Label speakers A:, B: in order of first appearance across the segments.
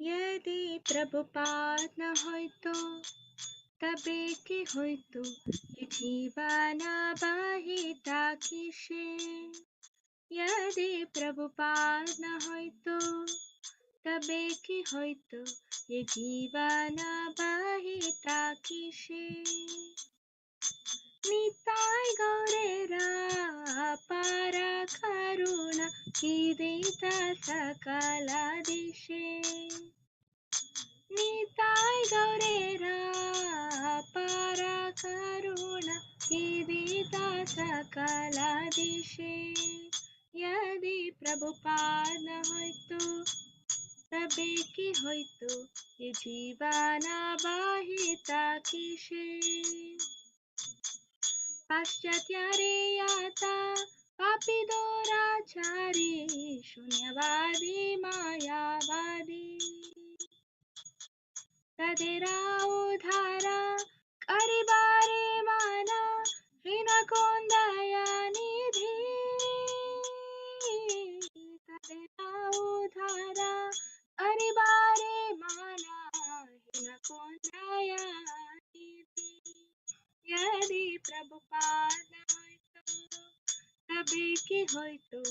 A: यदि प्रभुपाद न होय तो तबे की होय तो ये जीवन बाहिता किसे। यदि प्रभुपाद न होय तो तबे की होय तो ये जीवन बाहिता किसे। निताय गौरेरा अपार करुणा कीर्तित सकल दिशे। निताय गौरेरा अपार करुणा कीर्तित सकल दिशे। यदि प्रभुपाद न होय तो तबे की होय तो ये जीवन बाहिता किसे। पाश्चात्यारे याता पापी दोराचारी शून्यवादी मायावादी। तदेरा उधारा करिबारे माना हीन कोंदया निधि। तदेरा उधारा करिबारे माना हीन कोंदया निधि। यदि प्रभुपाद न होय तो तबे की होय तो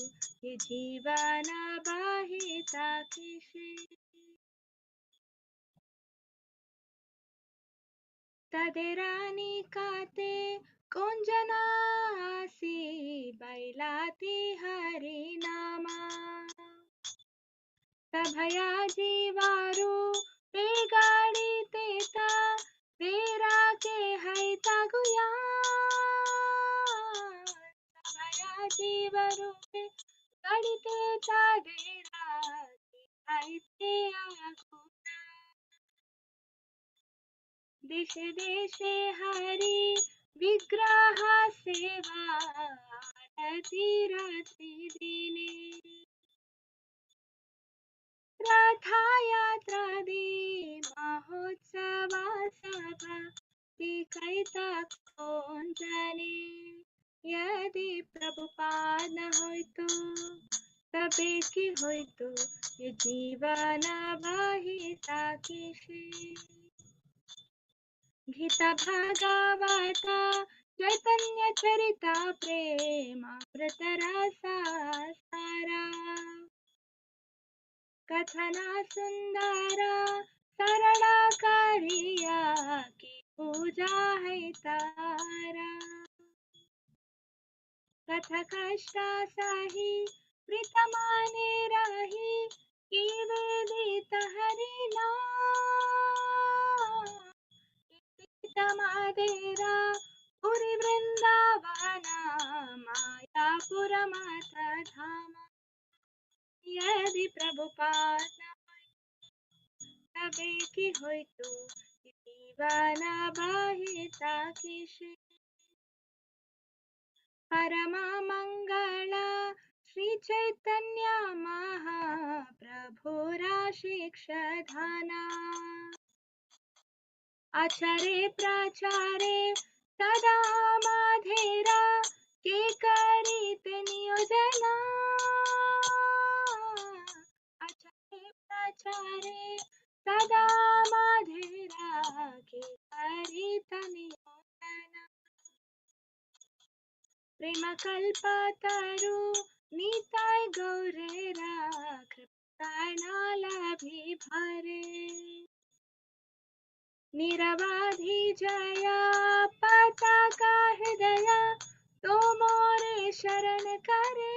A: ये जीवन बाहिता किसे। तदेरानी काते कुंजनासी बैलाती हरि नामा। तभया जीवारू बेगाड़ी तेता तेरा के है तगुया। तभया जीवरू बेगाड़ी तेता तेरा के है ते आगुया। देशे देशे हरि विग्रह सेवा आरती रात्रि दिने। रथयात्रादि महोत्सवा सभा कैता कौन जाने। यदि प्रभुपाद न होय तो तबे की होय तो ये जीवन बाहिता किसे। गीता भागवता चैतन्य चरिता प्रेमामृत रसा सारा। कथना सुंदरा सरला करिया की पूजा है तारा। कथा कष्ट सही प्रीतमाने रही की वेदित हरि नाम। तमादेरा पुरी वृंदावना मायापुर माथ धाम। यदि प्रभुपाद न तबे की होय तो जीवन बाहिता किसे। परमा मंगला श्री चैतन्य महाप्रभुरा शिक्षाधाना। आचारे प्राचारे सदा माधेरा के करीत नियोजना। आचारे प्राचारे सदा माधेरा के करीत नियोजना। प्रेम कल्पतरु नीताय गौरेरा कृपाणालभि भरे। निरवधि जया पताका हृदया तो मोरे शरण करे।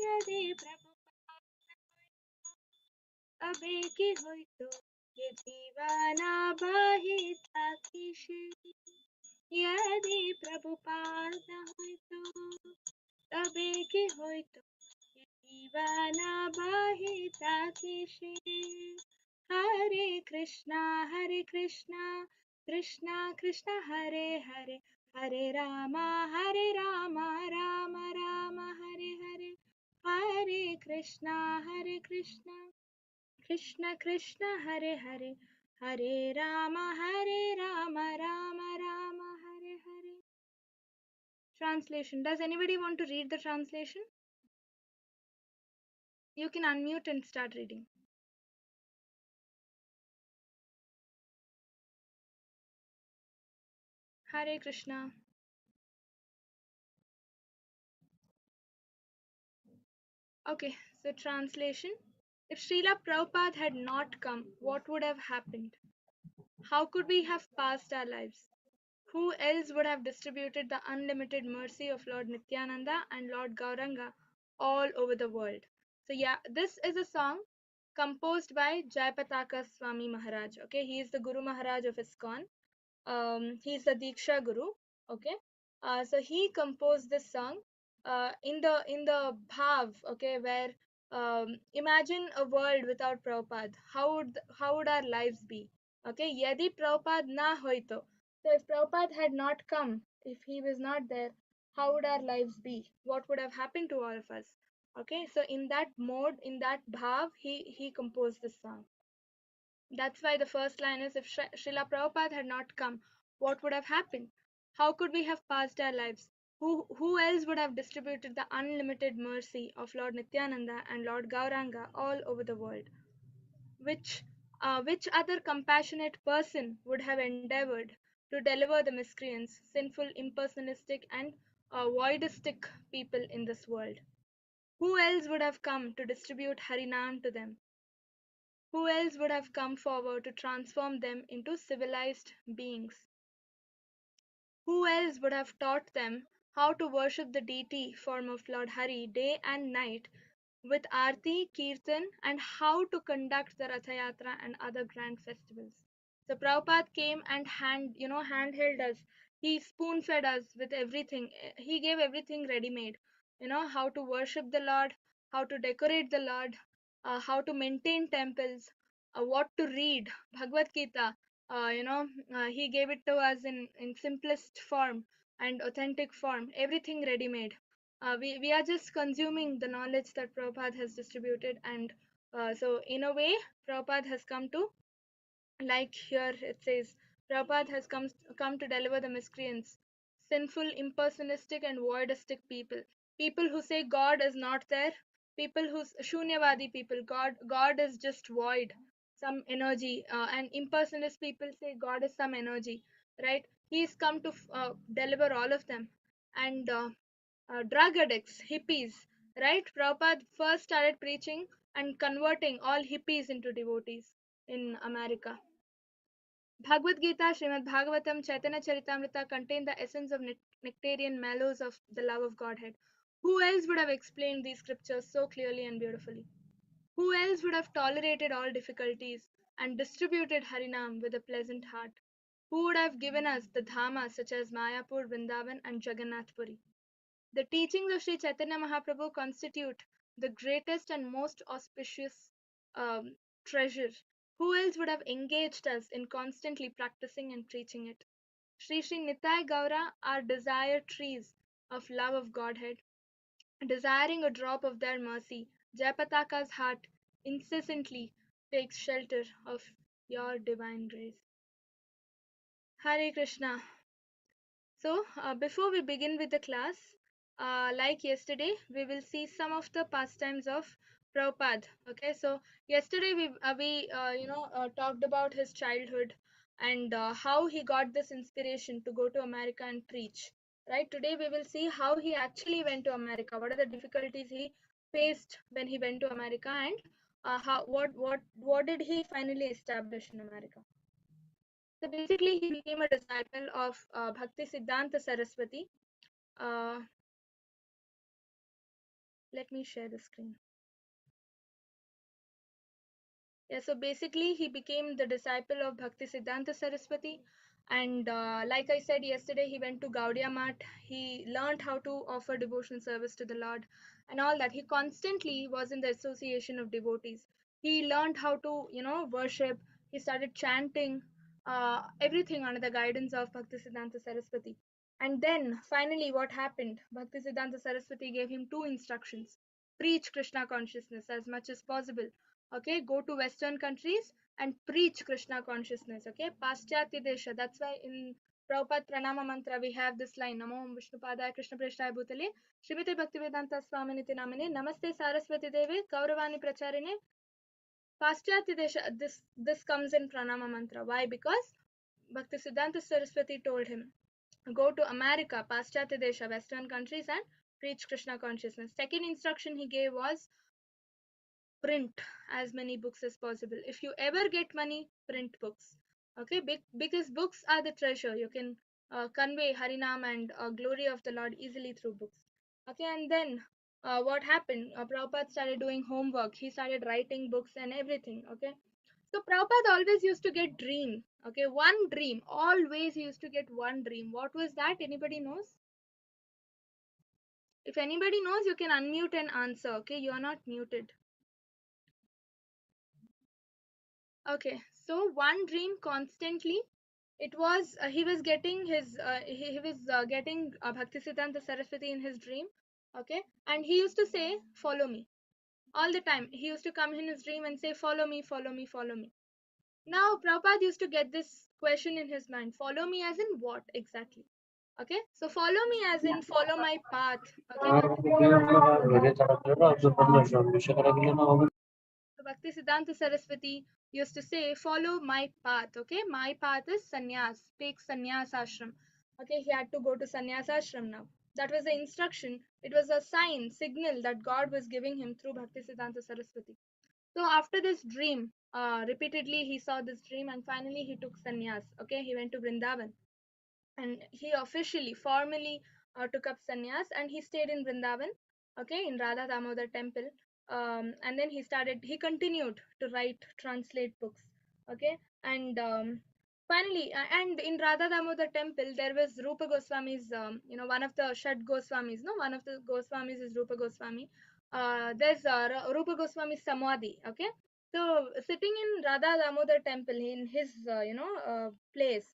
A: यदि प्रभुपाद तबे की होय तो ये जीवन बाहिता किसे। यदि प्रभुपाद न होय तो तबे की होय तो ये जीवन बाहिता किसे। हरे कृष्णा कृष्णा कृष्णा हरे हरे हरे राम राम राम हरे हरे। हरे Krishna Krishna Krishna Hare Hare Hare Ram Ram Ram Hare Hare. Translation. Does anybody want to read the translation? You can unmute and start reading. Hare Krishna. Okay, so translation. If Srila Prabhupada had not come, what would have happened? How could we have passed our lives? Who else would have distributed the unlimited mercy of Lord Nityananda and Lord Gauranga all over the world? So, yeah, this is a song composed by Jayapataka Swami Maharaj. Okay, he is the Guru Maharaj of ISKCON. He's the Diksha Guru. Okay, so he composed this song in the bhav. Okay, where imagine a world without Prabhupada. How would our lives be? Okay, yadi Prabhupada na hoito. So if Prabhupada had not come, if he was not there, how would our lives be? What would have happened to all of us? Okay, so in that mode, in that bhav, he composed this song. That's why the first line is, if Srila Prabhupada had not come, what would have happened? How could we have passed our lives? Who else would have distributed the unlimited mercy of Lord Nityananda and Lord Gauranga all over the world? Which other compassionate person would have endeavored to deliver the miscreants, sinful, impersonalistic, and voidistic people in this world? Who else would have come to distribute Harinam to them? Who else would have come forward to transform them into civilized beings? Who else would have taught them how to worship the deity form of Lord Hari day and night with Aarti, Kirtan, and how to conduct the Ratha Yatra and other grand festivals? So Prabhupada came and hand held us. He spoon fed us with everything. He gave everything ready made. How to worship the Lord, how to decorate the Lord, how to maintain temples, what to read, Bhagavad Gita. He gave it to us in simplest form and authentic form, everything ready made. We are just consuming the knowledge that Prabhupada has distributed, and so in a way, Prabhupada has come to, like here it says, Prabhupada has come to deliver the miscreants, sinful, impersonalistic, and voidistic people. People who say God is not there, people who's Shunyavadi people, God is just void, some energy, and impersonalist people say God is some energy, right? He's come to deliver all of them. And drug addicts, hippies, right? Prabhupada first started preaching and converting all hippies into devotees in America. Bhagavad Gita, Srimad Bhagavatam, Chaitanya Charitamrita contain the essence of nectarian mallows of the love of Godhead. Who else would have explained these scriptures so clearly and beautifully? Who else would have tolerated all difficulties and distributed Harinam with a pleasant heart? Who would have given us the dhamas such as Mayapur, Vrindavan, and Jagannath Puri? The teachings of Sri Chaitanya Mahaprabhu constitute the greatest and most auspicious um, treasure. Who else would have engaged us in constantly practicing and preaching it? Sri Sri Nitai Gaura are desire trees of love of Godhead, desiring a drop of their mercy. Jayapataka's heart incessantly takes shelter of your divine grace. Hare Krishna. So, before we begin with the class, like yesterday, we will see some of the pastimes of Prabhupada. Okay, so yesterday we talked about his childhood and how he got this inspiration to go to America and preach. Right, today we will see how he actually went to America. What are the difficulties he faced when he went to America, and what did he finally establish in America? So basically, he became a disciple of Bhakti Siddhanta Saraswati. Uh, Let me share the screen. Yeah, so basically, he became the disciple of Bhakti Siddhanta Saraswati. And like I said yesterday, he went to Gaudiya Math. He learned how to offer devotional service to the Lord and all that. He constantly was in the association of devotees. He learned how to, worship. He started chanting, everything under the guidance of Bhakti Siddhanta Saraswati. And then finally, what happened? Bhakti Siddhanta Saraswati gave him two instructions: preach Krishna consciousness as much as possible. Okay, go to Western countries and preach Krishna consciousness. Okay, Paschatya Desha. That's why in Prabhupada Pranama Mantra we have this line: Namo Vishnupadaya Krishna Preshtaya Bhutale Srimati Bhaktivedanta Swaminiti Namane Namaste Saraswati Deve Kauravani Pracharine Paschatya Desha. This comes in Pranama Mantra. Why? Because Bhakti Siddhanta Saraswati told him. go to America, Paschatya Desha, Western countries, and preach Krishna consciousness. Second instruction he gave was print as many books as possible. If you ever get money, print books. Okay, because books are the treasure. You can convey Harinam and glory of the Lord easily through books. Okay, and then what happened? Prabhupada started doing homework. He started writing books and everything. Okay, so Prabhupada always used to get dream. Okay, one dream. Always he used to get one dream. What was that? Anybody knows? If anybody knows, you can unmute and answer. Okay, you are not muted. Okay, so one dream constantly. It was he was getting his he was getting Bhaktisiddhanta Saraswati in his dream. Okay, and he used to say, "Follow me." All the time. He used to come in his dream and say, "Follow me, follow me, follow me." Now, Prabhupada used to get this question in his mind. Follow me as in what exactly? Okay, so follow me as in follow my path. Okay, so Bhakti Siddhanta Saraswati used to say, follow my path. Okay, my path is sannyas. Take sannyas ashram. Okay, he had to go to sannyas ashram now. That was the instruction. It was a sign, signal that God was giving him through Bhakti Siddhanta Saraswati. So after this dream, repeatedly he saw this dream and finally he took sannyas. Okay, he went to Vrindavan and he officially, formally took up sannyas and he stayed in Vrindavan, okay, in Radha Damodar temple. And then he continued to write, translate books, okay, and finally, and in Radha Damodar temple, there was Rupa Goswami's, one of the Shad Goswamis, no, one of the Goswamis is Rupa Goswami. There's Rupa Goswami's Samadhi, okay. So sitting in Radha Damodar temple in his, place,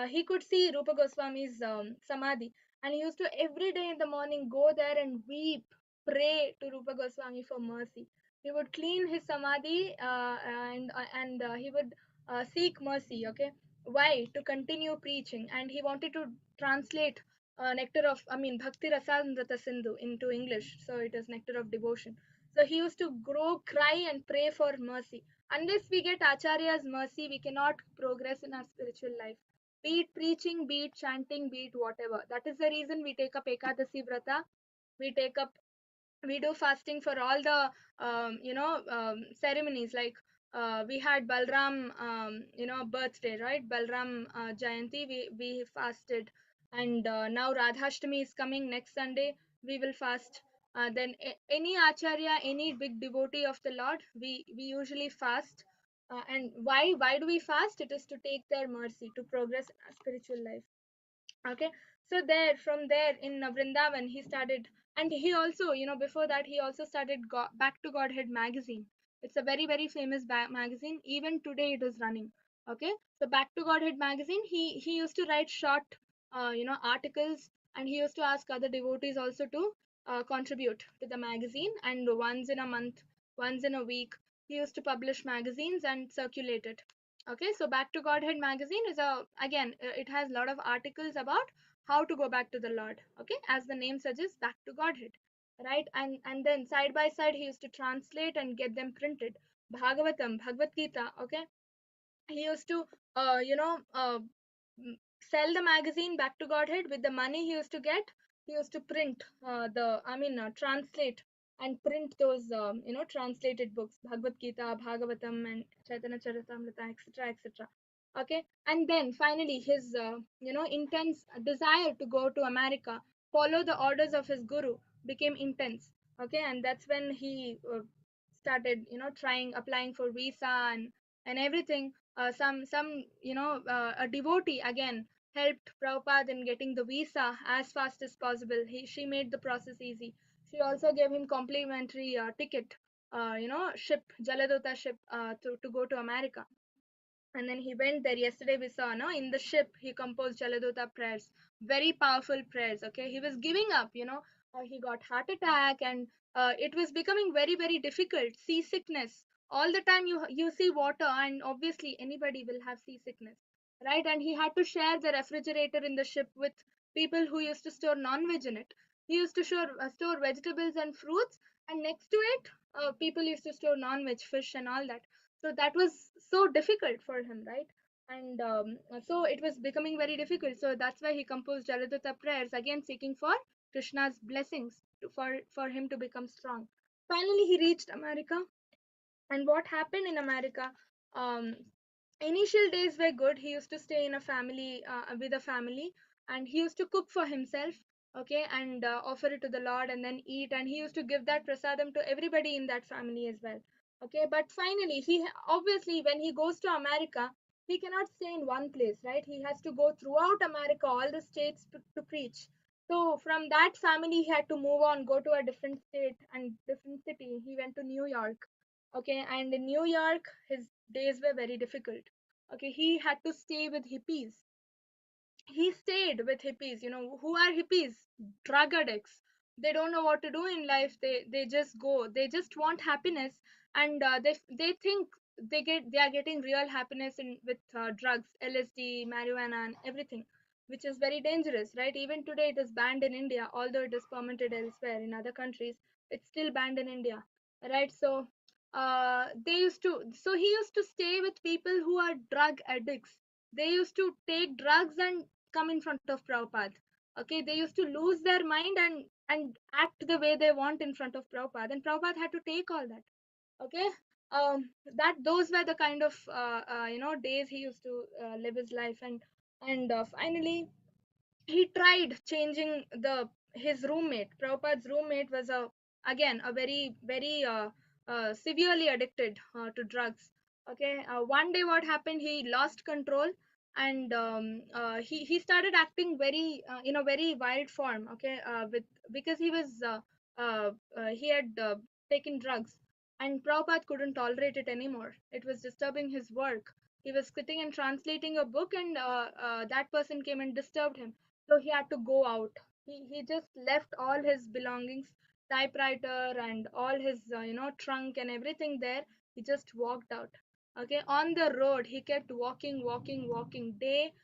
A: he could see Rupa Goswami's samadhi, and he used to every day in the morning go there and weep, pray to Rupa Goswami for mercy. He would clean his samadhi and he would seek mercy. Okay, why? To continue preaching, and he wanted to translate Bhakti Rasamrita Sindhu into English, so it is nectar of devotion. So he used to grow, cry, and pray for mercy. Unless we get Acharya's mercy, we cannot progress in our spiritual life, be it preaching, be it chanting, be it whatever. That is the reason we take up Ekadasi Vrata. We take up, we do fasting for all the ceremonies, like we had Balram birthday, right? Balram Jayanti, we fasted, and now Radhashtami is coming next Sunday. We will fast. Then any acharya, any big devotee of the Lord, we usually fast. And why do we fast? It is to take their mercy, to progress in our spiritual life. Okay, so there, from there in Vrindavan he started, and he also, before that he also started Back to Godhead magazine. It's a very very famous magazine. Even today it is running. Okay, so Back to Godhead magazine, he used to write short articles, and he used to ask other devotees also to contribute to the magazine, and once in a month, once in a week, he used to publish magazines and circulate it. Okay, so Back to Godhead magazine is it has a lot of articles about how to go back to the Lord. Okay, as the name suggests, back to Godhead, right? And then side by side he used to translate and get them printed. Bhagavatam, Bhagavad Gita. Okay, he used to sell the magazine Back to Godhead. With the money he used to get, he used to print translate and print those translated books, Bhagavad Gita, Bhagavatam, and Chaitanya Charitamrita, etc., etc. Okay, and then finally his intense desire to go to America, follow the orders of his guru, became intense. Okay, and that's when he started trying, applying for visa and everything. A devotee again helped Prabhupada in getting the visa as fast as possible. She made the process easy. She also gave him complimentary ticket, ship, Jaladota ship, to go to America. And then he went there. Yesterday we saw, no, in the ship he composed Jaladota prayers, very powerful prayers. Okay, he was giving up, he got heart attack, and it was becoming very very difficult. Seasickness, all the time you see water, and obviously anybody will have seasickness, right? And he had to share the refrigerator in the ship with people who used to store non-veg in it. He used to store vegetables and fruits, and next to it people used to store non-veg, fish and all that. So that was so difficult for him, right? and so it was becoming very difficult. So that's why he composed Jaladutta prayers, again seeking for Krishna's blessings for him to become strong. Finally, he reached America. And what happened in America? Um, Initial days were good. He used to stay in a family, with a family, and he used to cook for himself, okay, and offer it to the Lord and then eat. And he used to give that prasadam to everybody in that family as well, okay. But finally, he obviously, when he goes to America, he cannot stay in one place, right? He has to go throughout America, all the states, to preach. So from that family, he had to move on, go to a different state and different city. He went to New York, okay. And in New York, his days were very difficult, okay. He had to stay with hippies. He stayed with hippies. Who are hippies? Drug addicts. They don't know what to do in life. They just go, they just want happiness. And they think they are getting real happiness in with drugs, LSD, marijuana, and everything, which is very dangerous, right? Even today it is banned in India, although it is permitted elsewhere in other countries. It's still banned in India, right? So he used to stay with people who are drug addicts. They used to take drugs and come in front of Prabhupada. Okay, they used to lose their mind and act the way they want in front of Prabhupada, and Prabhupada had to take all that. Okay, that those were the kind of days he used to live his life. And finally he tried changing the his roommate. Prabhupada's roommate was again a very severely addicted to drugs. Okay, one day what happened? He lost control, and he started acting very in a very wild form. Okay, with because he had taken drugs, and Prabhupada couldn't tolerate it anymore. It was disturbing his work. He was sitting and translating a book, and that person came and disturbed him, so he had to go out. He just left all his belongings, typewriter and all his trunk and everything there. He just walked out. Okay, on the road he kept walking, walking, walking. Day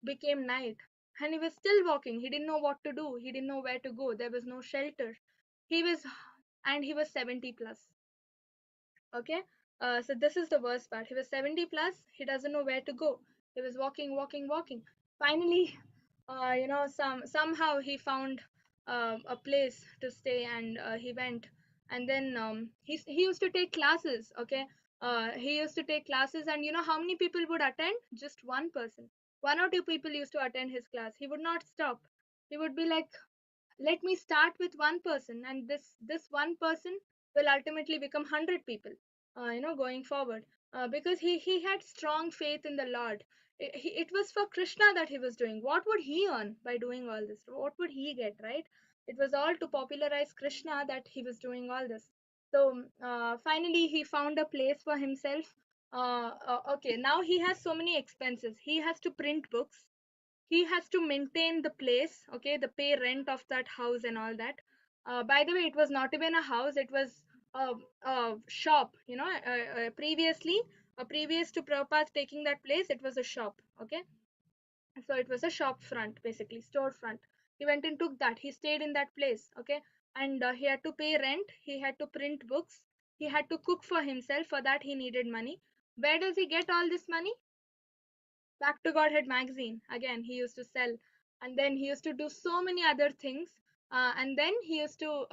A: became night, and he was still walking. He didn't know what to do. He didn't know where to go. There was no shelter. He was And he was 70 plus. Okay, so this is the worst part. He was 70 plus. He doesn't know where to go. He was walking, walking, walking. Finally, somehow he found a place to stay, and he went. And then he used to take classes. Okay, he used to take classes, and you know how many people would attend? Just one person, one or two people used to attend his class. He would not stop. He would be like, let me start with one person, and this one person will ultimately become 100 people, going forward, because he had strong faith in the Lord. It was for Krishna that he was doing. What would he earn by doing all this? What would he get, right? It was all to popularize Krishna that he was doing all this. So finally he found a place for himself. Okay, now he has so many expenses. He has to print books, he has to maintain the place, okay, the pay rent of that house and all that. By the way, it was not even a house, it was a shop, previous to Prabhupada taking that place, it was a shop, okay. So it was a shop front, basically store front. He went and took that, he stayed in that place, okay. And he had to pay rent, he had to print books, he had to cook for himself. For that he needed money. Where does he get all this money? Back to Godhead magazine. Again, he used to sell, and then he used to do so many other things, and then he used to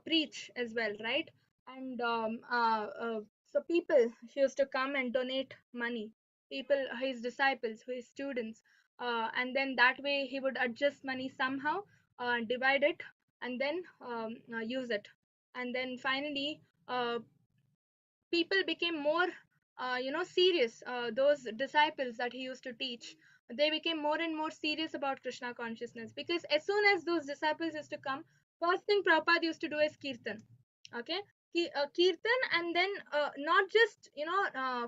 A: preach as well, right? And so people used to come and donate money. People, his disciples, his students, and then that way he would adjust money somehow, divide it, and then use it. And then finally, people became more serious. Those disciples that he used to teach, they became more and more serious about Krishna consciousness, because as soon as those disciples used to come, first thing Prabhupada used to do is kirtan. Okay, kirtan. And then not just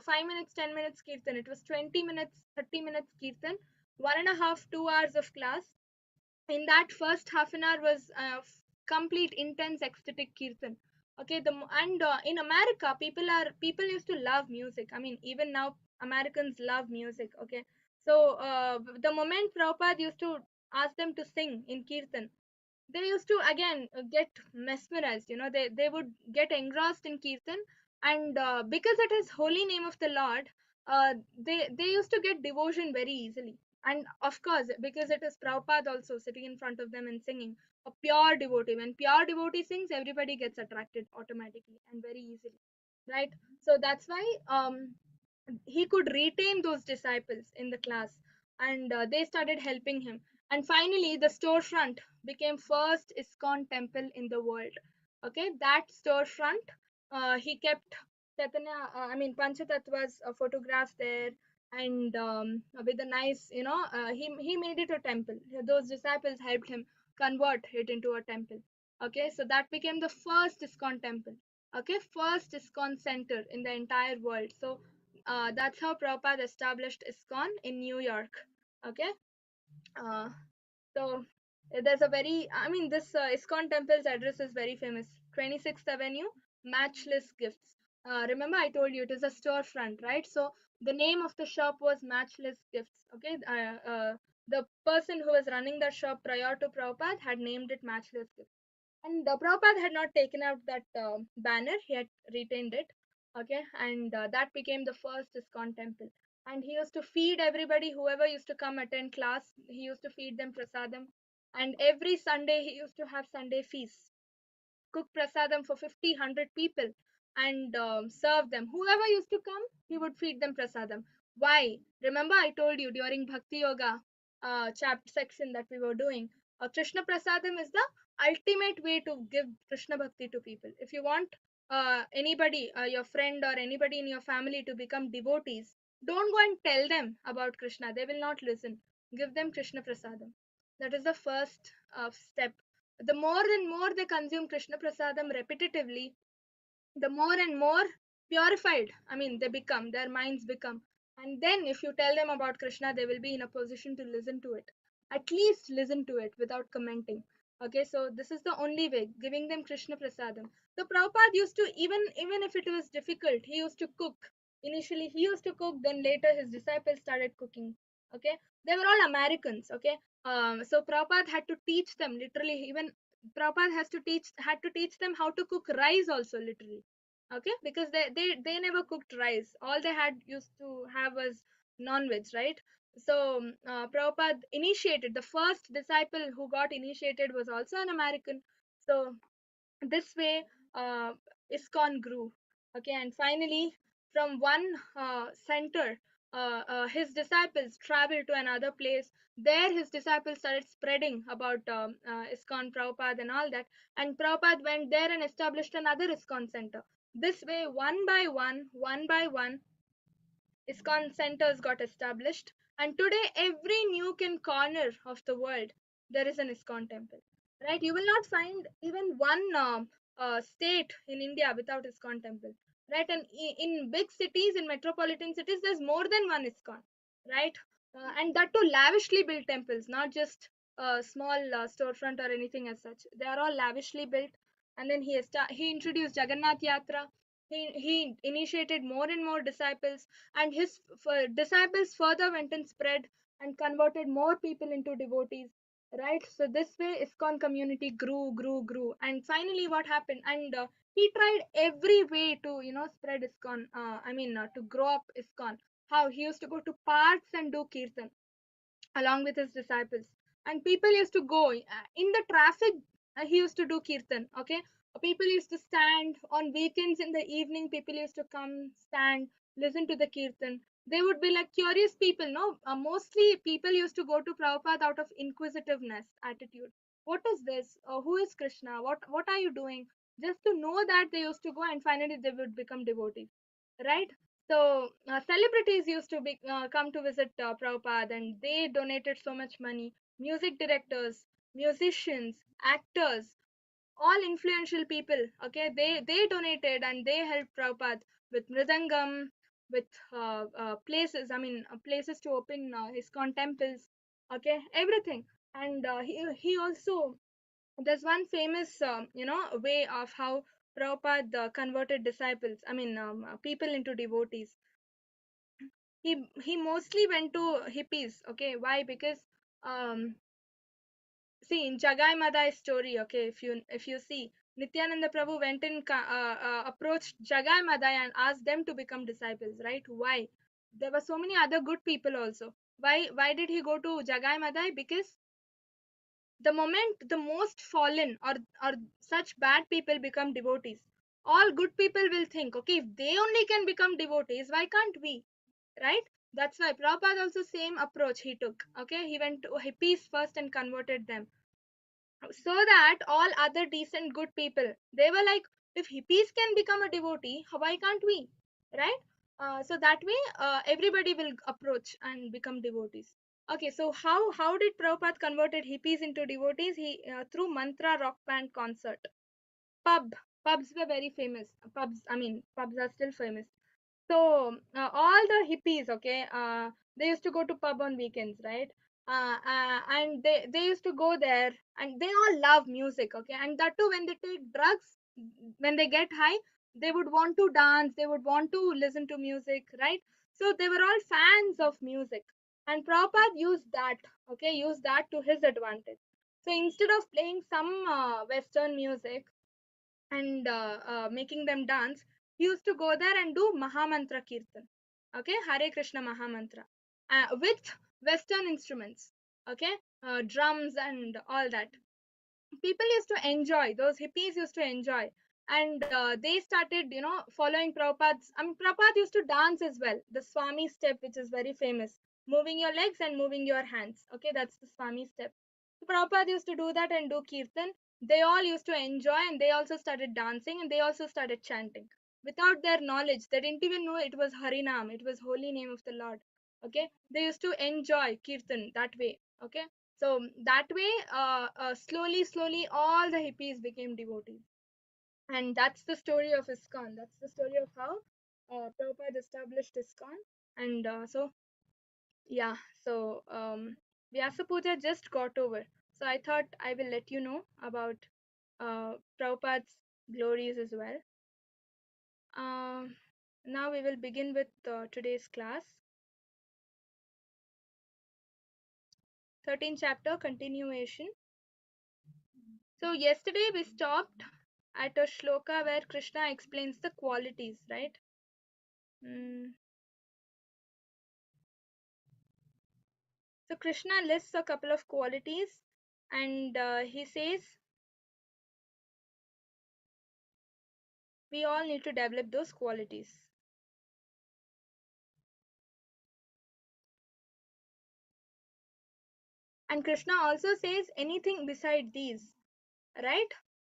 A: 5 minutes, 10 minutes kirtan, it was 20 minutes, 30 minutes kirtan, 1.5 2 hours of class. In that first half an hour was complete intense ecstatic kirtan. Okay, and in America, people used to love music. I mean, even now Americans love music. Okay, so the moment Prabhupada used to ask them to sing in kirtan, they used to again get mesmerized. They would get engrossed in kirtan. And because it is holy name of the Lord, they used to get devotion very easily. And of course, because it is Prabhupada also sitting in front of them and singing, a pure devotee. When pure devotee sings, everybody gets attracted automatically and very easily, right? So that's why he could retain those disciples in the class, and they started helping him. And finally, the storefront became first ISKCON temple in the world. Okay, that storefront, he kept Chaitanya, Panchatattva's photographs there, and with a nice, he made it a temple. Those disciples helped him convert it into a temple. Okay, so that became the first ISKCON temple. Okay, first ISKCON center in the entire world. So that's how Prabhupada established ISKCON in New York. Okay, uh, so there's a very, this ISKCON temple's address is very famous. 26th Avenue, Matchless Gifts. Remember, I told you it is a storefront, right? So the name of the shop was Matchless Gifts. Okay, the person who was running that shop prior to Prabhupada had named it Matchless Gifts. And Prabhupada had not taken out that banner, he had retained it. Okay, and that became the first ISKCON temple. And he used to feed everybody, whoever used to come attend class, he used to feed them prasadam. And every Sunday, he used to have Sunday feasts, cook prasadam for 50, 100 people, and serve them. Whoever used to come, he would feed them prasadam. Why? Remember, I told you during Bhakti Yoga chapter section that we were doing, Krishna prasadam is the ultimate way to give Krishna bhakti to people. If you want anybody, your friend or anybody in your family to become devotees, don't go and tell them about Krishna. They will not listen. Give them Krishna prasadam. That is the first step. The more and more they consume Krishna prasadam repetitively, the more and more purified, they become, their minds become. And then if you tell them about Krishna, they will be in a position to listen to it. At least listen to it without commenting. Okay, so this is the only way, giving them Krishna prasadam. So Prabhupada used to, even if it was difficult, he used to cook. Initially he used to cook, then later his disciples started cooking. Okay, they were all Americans. Okay, so Prabhupada had to teach them, literally. Even Prabhupada had to teach them how to cook rice also, literally. Okay, because they never cooked rice. All they had used to have was non-veg, right? So Prabhupada initiated, the first disciple who got initiated was also an American. So this way, ISKCON grew. Okay, and finally, from one center, his disciples traveled to another place. There, his disciples started spreading about ISKCON, Prabhupada, and all that. And Prabhupada went there and established another ISKCON center. This way, one by one, ISKCON centers got established, and today every nook and corner of the world there is an ISKCON temple. Right? You will not find even one state in India without ISKCON temple. Right? And in big cities, in metropolitan cities, there's more than one ISKCON. Right? And that too lavishly built temples, not just a small storefront or anything as such. They are all lavishly built. And then he introduced Jagannath Yatra. He initiated more and more disciples, and his disciples further went and spread and converted more people into devotees, right? So this way ISKCON community grew, and finally what happened, and he tried every way to spread ISKCON, to grow up ISKCON. How he used to go to parks and do kirtan along with his disciples, and people used to go in the traffic. He used to do kirtan. Okay, people used to stand on weekends in the evening. People used to come, stand, listen to the kirtan. They would be like curious people, no? Mostly people used to go to Prabhupada out of inquisitiveness attitude. What is this? Who is Krishna? What are you doing? Just to know that, they used to go, and finally they would become devotees, right? So celebrities used to come to visit Prabhupada, and they donated so much money. Music directors, musicians, actors, all influential people. Okay, they donated and they helped Prabhupada with mridangam, with places. Places to open ISKCON temples. Okay, everything. And he also, there's one famous way of how Prabhupada converted disciples. People into devotees. He mostly went to hippies. Okay, why? Because um see, in Jagai Madai story, okay, if you see, Nityananda Prabhu went and approached Jagai Madai and asked them to become disciples, right? Why? There were so many other good people also. Why did he go to Jagai Madai? Because the moment the most fallen or such bad people become devotees, all good people will think, okay, if they only can become devotees, why can't we? Right? That's why Prabhupada also same approach he took. Okay, he went to hippies first and converted them, so that all other decent good people, they were like, if hippies can become a devotee, why can't we? Right? So that way everybody will approach and become devotees. Okay, so how did Prabhupada converted hippies into devotees? He through mantra rock band concert. Pub pubs were very famous. Pubs are still famous. So all the hippies, okay, they used to go to pub on weekends, right? And they used to go there, and they all love music, okay, and that too when they take drugs, when they get high, they would want to dance, they would want to listen to music, right? So they were all fans of music, and Prabhupada used that to his advantage. So instead of playing some Western music and making them dance, he used to go there and do Mahamantra Kirtan. Okay, Hare Krishna Mahamantra with Western instruments. Okay, drums and all that. People used to enjoy, those hippies used to enjoy, and they started, following Prabhupada's. Prabhupada used to dance as well, the Swami step, which is very famous, moving your legs and moving your hands. Okay, that's the Swami step. So Prabhupada used to do that and do kirtan. They all used to enjoy, and they also started dancing, and they also started chanting without their knowledge. They didn't even know it was Harinam, it was holy name of the Lord. Okay, they used to enjoy kirtan that way. Okay, so that way, slowly, all the hippies became devotees. And that's the story of ISKCON. That's the story of how Prabhupada established ISKCON. And yeah, so Vyasa Puja just got over. So I thought I will let you know about Prabhupada's glories as well. Um, Now we will begin with today's class. 13th chapter continuation. So yesterday we stopped at a shloka where Krishna explains the qualities, right? Mm. So Krishna lists a couple of qualities, and he says we all need to develop those qualities. And Krishna also says anything beside these, right?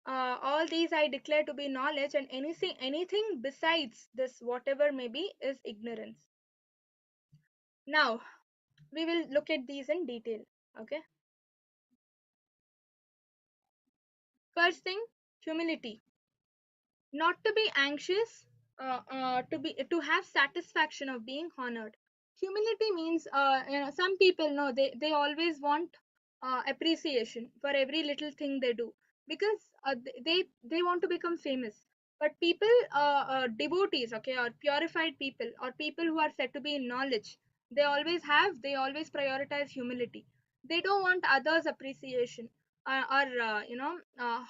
A: All these I declare to be knowledge, and anything besides this, whatever may be, is ignorance. Now we will look at these in detail. Okay. First thing, humility. Not to be anxious, to have satisfaction of being honored. Humility means, some people know, they always want appreciation for every little thing they do, because they want to become famous. But people, devotees, okay, or purified people, or people who are said to be in knowledge, they always prioritize humility. They don't want others appreciation, or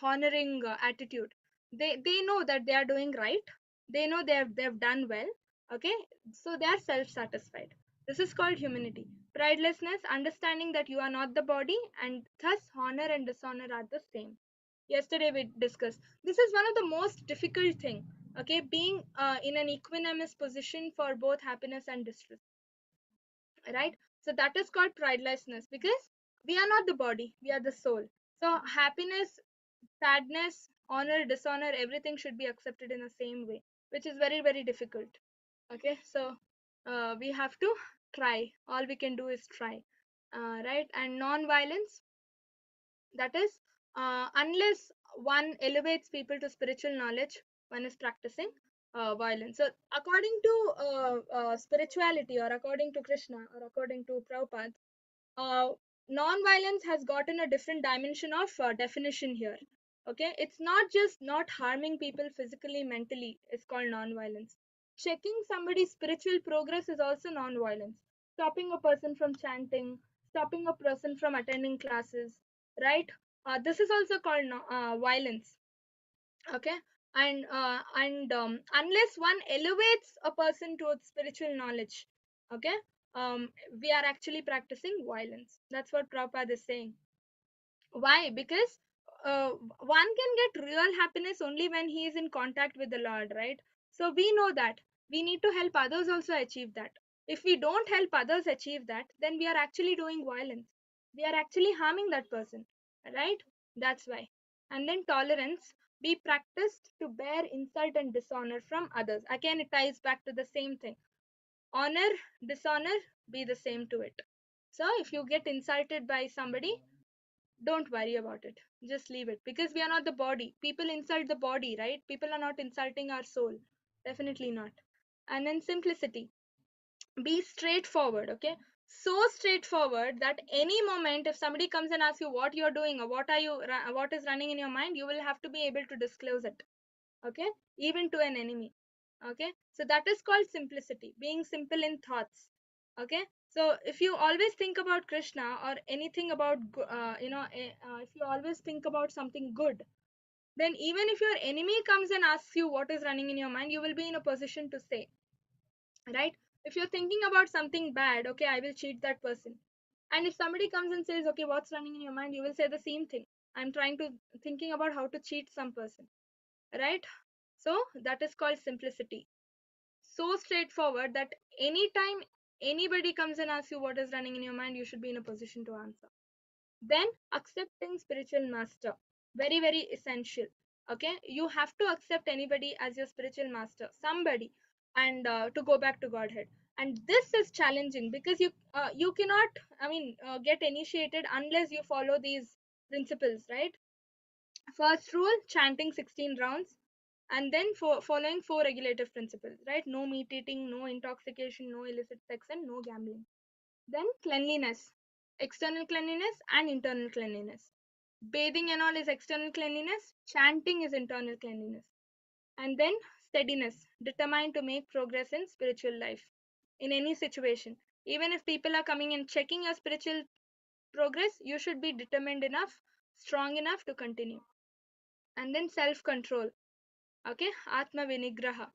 A: honoring attitude. They know that they are doing right. They know they've done well. Okay, so they are self satisfied. This is called humility. Pridelessness, understanding that you are not the body, and thus honor and dishonor are the same. Yesterday we discussed this is one of the most difficult thing. Okay, being in an equanimous position for both happiness and distress, right? So that is called pridelessness, because we are not the body, we are the soul. So happiness, sadness, honor, dishonor, everything should be accepted in the same way, which is very, very difficult. Okay, so we have to try. All we can do is try, right? And non-violence, that is, unless one elevates people to spiritual knowledge, one is practicing violence. So, according to spirituality, or according to Krishna, or according to Prabhupada, uh, non-violence has gotten a different dimension of definition here. Okay, it's not just not harming people physically, mentally, it's called non-violence. Checking somebody's spiritual progress is also non-violence. Stopping a person from chanting, stopping a person from attending classes, right? This is also called violence. Okay, and unless one elevates a person to spiritual knowledge, Okay, we are actually practicing violence. That's what Prabhupada is saying. Why? Because one can get real happiness only when he is in contact with the Lord, right? So we know that we need to help others also achieve that. If we don't help others achieve that, then we are actually doing violence. We are actually harming that person, right? That's why. And then tolerance be practiced to bear insult and dishonor from others. Again, it ties back to the same thing. Honor, dishonor, be the same to it. So if you get insulted by somebody, don't worry about it, just leave it, because we are not the body. People insult the body, right? People are not insulting our soul, definitely not. And then simplicity, be straightforward. Okay, so straightforward that any moment if somebody comes and asks you what you're doing or what is running in your mind, you will have to be able to disclose it. Okay, even to an enemy. Okay, so that is called simplicity, being simple in thoughts. Okay, so if you always think about Krishna or anything about if you always think about something good, then even if your enemy comes and asks you what is running in your mind, you will be in a position to say, right? If you're thinking about something bad, okay, I will cheat that person. And if somebody comes and says, okay, what's running in your mind, you will say the same thing. I'm trying to thinking about how to cheat some person, right? So that is called simplicity. So straightforward that anytime anybody comes and asks you what is running in your mind, you should be in a position to answer. Then accepting spiritual master, very very essential. Okay, you have to accept anybody as your spiritual master, somebody, and to go back to Godhead. And this is challenging because you cannot, get initiated unless you follow these principles, right? First rule, chanting 16 rounds, and then following four regulative principles, right? No meat eating, no intoxication, no illicit sex, and no gambling. Then cleanliness, external cleanliness and internal cleanliness. Bathing and all is external cleanliness, chanting is internal cleanliness. And then steadiness, determined to make progress in spiritual life in any situation. Even if people are coming and checking your spiritual progress, you should be determined enough, strong enough to continue. And then self control. Okay, Atma Vinigraha.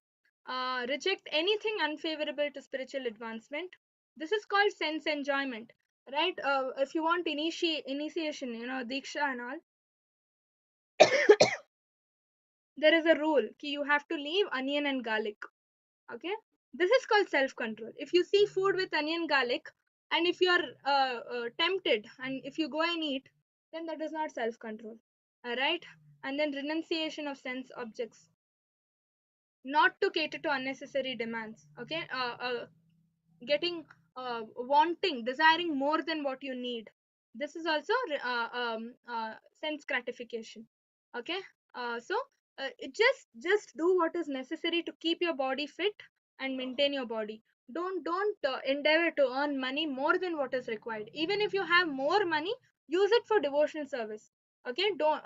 A: Reject anything unfavorable to spiritual advancement. This is called sense enjoyment, right? If you want initiation, Diksha and all, there is a rule ki you have to leave onion and garlic. Okay, this is called self control. If you see food with onion, garlic, and if you are tempted and if you go and eat, then that is not self control. All right, and then renunciation of sense objects, not to cater to unnecessary demands. Okay, getting wanting, desiring more than what you need, this is also sense gratification. Okay, so just do what is necessary to keep your body fit and maintain your body. Don't endeavor to earn money more than what is required. Even if you have more money, use it for devotional service. Okay, don't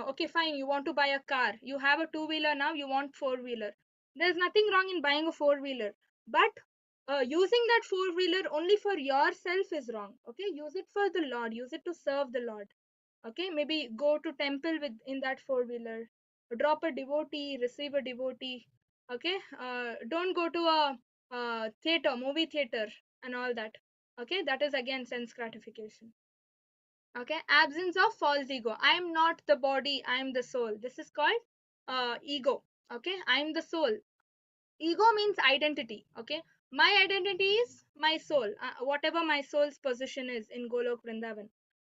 A: okay, fine, you want to buy a car, you have a two wheeler, now you want four wheeler. There's nothing wrong in buying a four wheeler, but using that four wheeler only for yourself is wrong. Okay, use it for the Lord, use it to serve the Lord. Okay, maybe go to temple with in that four wheeler, drop a devotee, receive a devotee. Okay, don't go to a theater, movie theater, and all that. Okay, that is again sense gratification. Okay, absence of false ego. I am not the body, I am the soul. This is called ego. Okay, I am the soul. Ego means identity. Okay, my identity is my soul, whatever my soul's position is in Golok Vrindavan.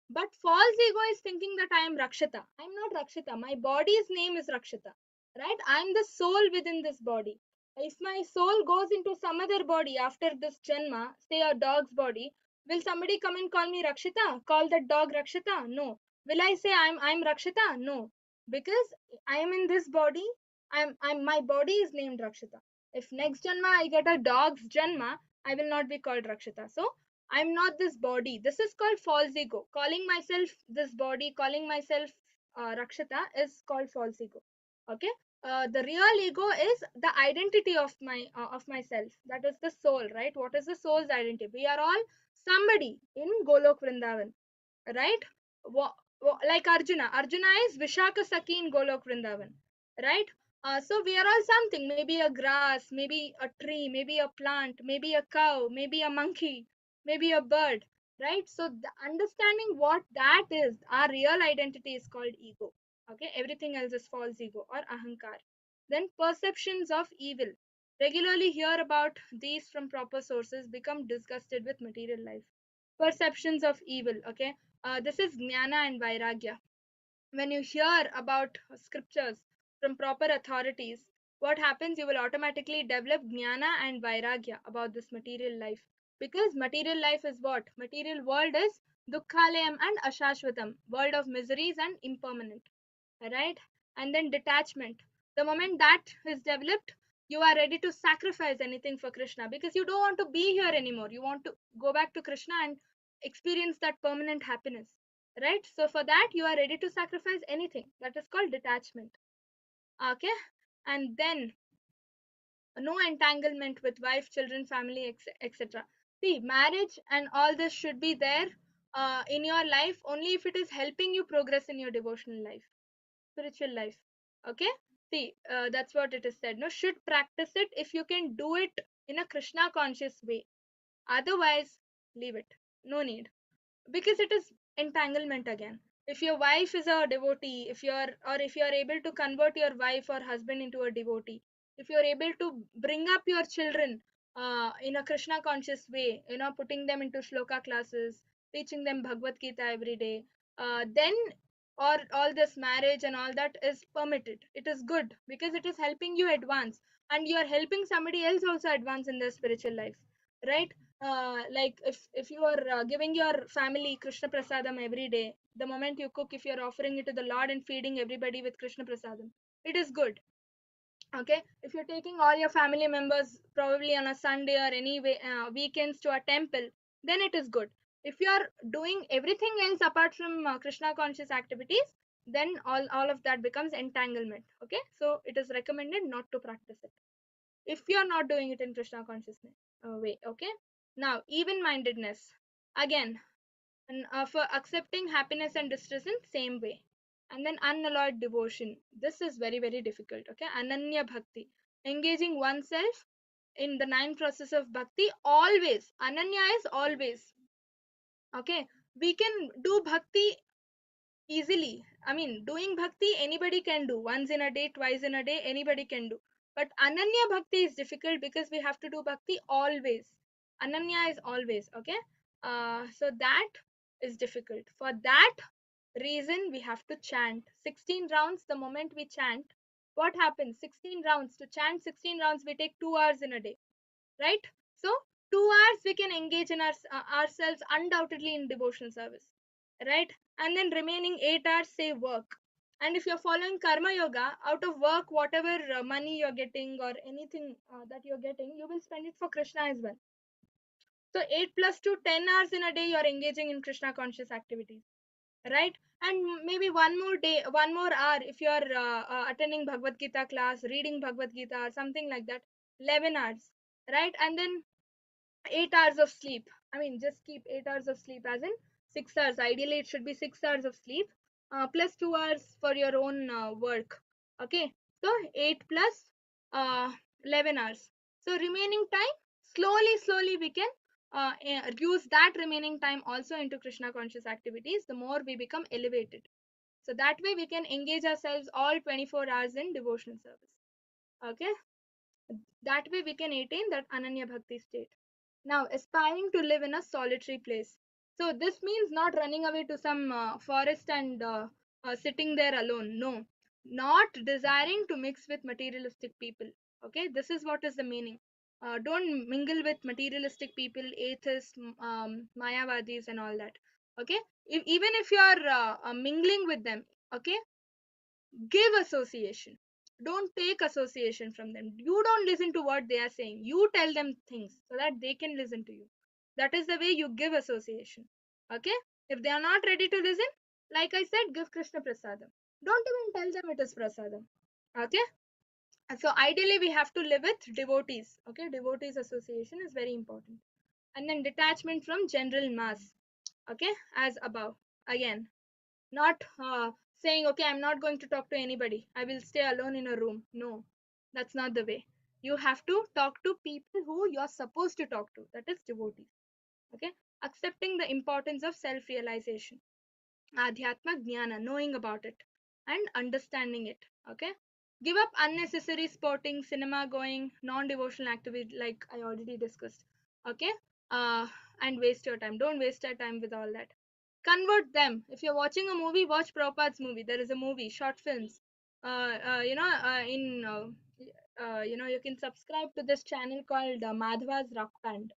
A: But false ego is thinking that I am Rakshita. I'm not Rakshita. My body's name is Rakshita. Right? I'm the soul within this body. If my soul goes into some other body after this Janma, say a dog's body, will somebody come and call me Rakshita? Call that dog Rakshita? No. Will I say I'm Rakshita? No. Because I am in this body, I'm my body is named Rakshita. If next Janma I get a dog's Janma, I will not be called Rakshita. So I'm not this body. This is called false ego. Calling myself this body, calling myself Rakshita is called false ego. Okay. The real ego is the identity of myself. That is the soul, right? What is the soul's identity? We are all somebody in Golok Vrindavan, right? Like Arjuna. Arjuna is Vishaka Saki in Golok Vrindavan, right? So we are all something, maybe a grass, maybe a tree, maybe a plant, maybe a cow, maybe a monkey, maybe a bird, right? So understanding what that is, our real identity is called ego. Okay, everything else is false ego or ahankar. Then perceptions of evil. Regularly hear about these from proper sources, become disgusted with material life. Perceptions of evil. Okay, this is jnana and vairagya. When you hear about scriptures from proper authorities, what happens? You will automatically develop jnana and vairagya about this material life. Because material life is what? Material world is dukkhalayam and ashashvatam, world of miseries and impermanent. Right? And then detachment. The moment that is developed, you are ready to sacrifice anything for Krishna because you don't want to be here anymore. You want to go back to Krishna and experience that permanent happiness. Right? So for that, you are ready to sacrifice anything. That is called detachment. Okay? And then no entanglement with wife, children, family, etc. See, marriage and all this should be there in your life only if it is helping you progress in your devotional life, spiritual life. Okay, see, that's what it is said, no, should practice it if you can do it in a Krishna conscious way. Otherwise, leave it, no need, because it is entanglement again. If your wife is a devotee, if you're able to convert your wife or husband into a devotee, if you're able to bring up your children in a Krishna conscious way, putting them into shloka classes, teaching them Bhagavad Gita every day, then or all this marriage and all that is permitted. It is good because it is helping you advance, and you are helping somebody else also advance in their spiritual life, right? Like if you are giving your family Krishna prasadam every day, the moment you cook, if you are offering it to the Lord and feeding everybody with Krishna prasadam, it is good. Okay, if you're taking all your family members probably on a Sunday or any weekends to a temple, then it is good. If you are doing everything else apart from Krishna conscious activities, then all of that becomes entanglement. Okay, so it is recommended not to practice it if you are not doing it in Krishna consciousness way. Okay, now even mindedness, again, for accepting happiness and distress in same way. And then unalloyed devotion, this is very very difficult. Okay, ananya bhakti, engaging oneself in the nine process of bhakti. Always, ananya is always. Okay, we can do bhakti easily. I mean, doing bhakti anybody can do once in a day, twice in a day, anybody can do. But Ananya Bhakti is difficult because we have to do bhakti always. Ananya is always, okay? So that is difficult. For that reason, we have to chant 16 rounds. The moment we chant, what happens? 16 rounds. To chant 16 rounds, we take 2 hours in a day, right? So 2 hours we can engage in ourselves undoubtedly in devotional service, right? And then remaining 8 hours say work. And if you're following karma yoga, out of work, whatever money you're getting or anything that you're getting, you will spend it for Krishna as well. So 8 plus 2, 10 hours in a day you're engaging in Krishna conscious activities, right? And maybe one more day, one more hour if you're attending Bhagavad Gita class, reading Bhagavad Gita or something like that, 11 hours, right? And then 8 hours of sleep. I mean, just keep 8 hours of sleep as in 6 hours. Ideally, it should be 6 hours of sleep plus 2 hours for your own work. Okay, so 8 plus 11 hours. So remaining time, slowly we can use that remaining time also into Krishna conscious activities. The more we become elevated, so that way we can engage ourselves all 24 hours in devotional service. Okay, that way we can attain that Ananya Bhakti state. Now, aspiring to live in a solitary place. So, this means not running away to some forest and sitting there alone. No, not desiring to mix with materialistic people. Okay, this is what is the meaning. Don't mingle with materialistic people, atheists, Mayavadis, and all that. Okay, even if you are mingling with them, okay, give association, don't take association from them. You don't listen to what they are saying, you tell them things so that they can listen to you. That is the way you give association. Okay, if they are not ready to listen, like I said, give Krishna prasadam. Don't even tell them it is prasadam. Okay, so ideally we have to live with devotees. Okay, devotees association is very important. And then detachment from general mass. Okay, as above. Again, not saying, okay, I'm not going to talk to anybody, I will stay alone in a room. No, that's not the way. You have to talk to people who you're supposed to talk to, that is devotees. Okay, accepting the importance of self realization, adhyatma jnana, knowing about it and understanding it. Okay, give up unnecessary sporting, cinema going, non devotional activity like I already discussed. Okay, uh and waste your time, don't waste your time with all that. Convert them. If you're watching a movie, watch Prabhupada's movie. There is a movie, short films. In you can subscribe to this channel called Madhava's Rock Band.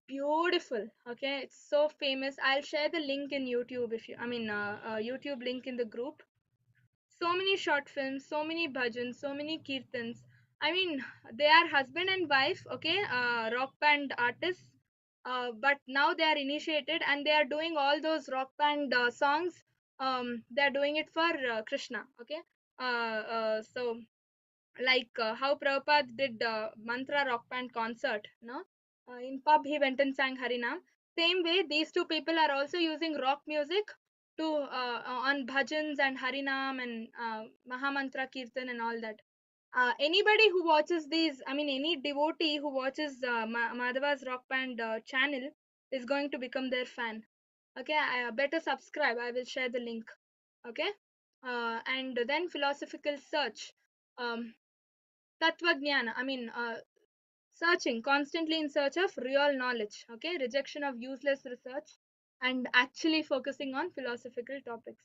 A: Beautiful. Okay, it's so famous. I'll share the link in YouTube if you, YouTube link in the group. So many short films, so many bhajans, so many kirtans. I mean, they are husband and wife, okay, rock band artists, but now they are initiated and they are doing all those rock band songs. They are doing it for Krishna, okay. So like how Prabhupada did mantra rock band concert, no? In pub he went and sang Harinam. Same way, these two people are also using rock music to on bhajans and Harinam and Mahamantra Kirtan and all that. Anybody who watches these, I mean, any devotee who watches Madhava's rock band channel is going to become their fan. Okay, I better subscribe. I will share the link. Okay, and then philosophical search. Um, Tattva searching, constantly in search of real knowledge, okay, rejection of useless research, and actually focusing on philosophical topics.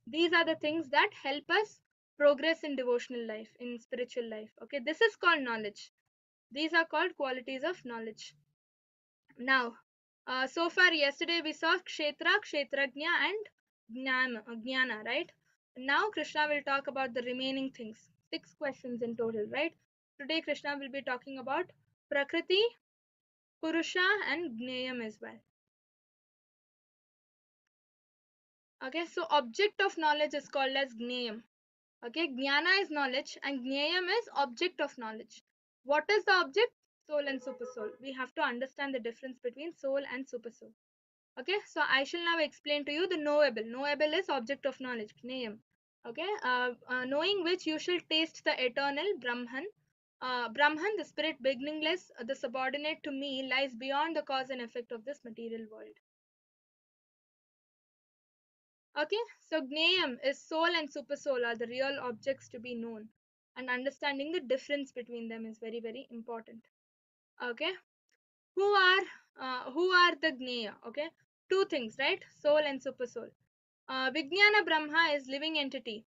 A: These are the things that help us progress in devotional life, in spiritual life. Okay, this is called knowledge. These are called qualities of knowledge. Now, so far yesterday we saw Kshetra, Kshetrajna, and Jnana, right? Now Krishna will talk about the remaining things. 6 questions in total, right? Today Krishna will be talking about Prakriti, Purusha, and Gnayam as well. Okay, so object of knowledge is called as Gnayam. Okay, Jnana is knowledge and Gnayam is object of knowledge. What is the object? Soul and supersoul. We have to understand the difference between soul and supersoul. Okay, so I shall now explain to you the knowable. Knowable is object of knowledge, Gnayam. Okay, knowing which you shall taste the eternal Brahman. Brahman, the spirit beginningless, the subordinate to me, lies beyond the cause and effect of this material world. Okay, so Gnayam is soul and supersoul are the real objects to be known, and understanding the difference between them is very, very important. Okay, who are the Gnaya? Okay, two things, right? Soul and supersoul. Vijnana Brahma is living entity.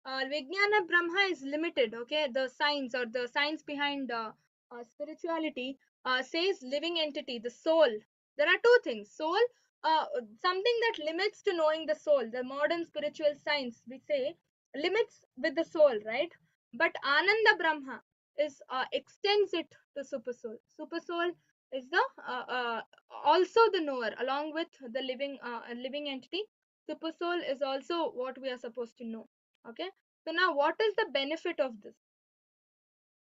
A: Vijnana Brahma is limited, okay? The science or the science behind spirituality says living entity, the soul. There are two things. Soul, something that limits to knowing the soul. The modern spiritual science, we say, limits with the soul, right? But Ananda Brahma is extends it to Supersoul. Supersoul is the also the knower along with the living entity. Supersoul is also what we are supposed to know. Okay, so now what is the benefit of this?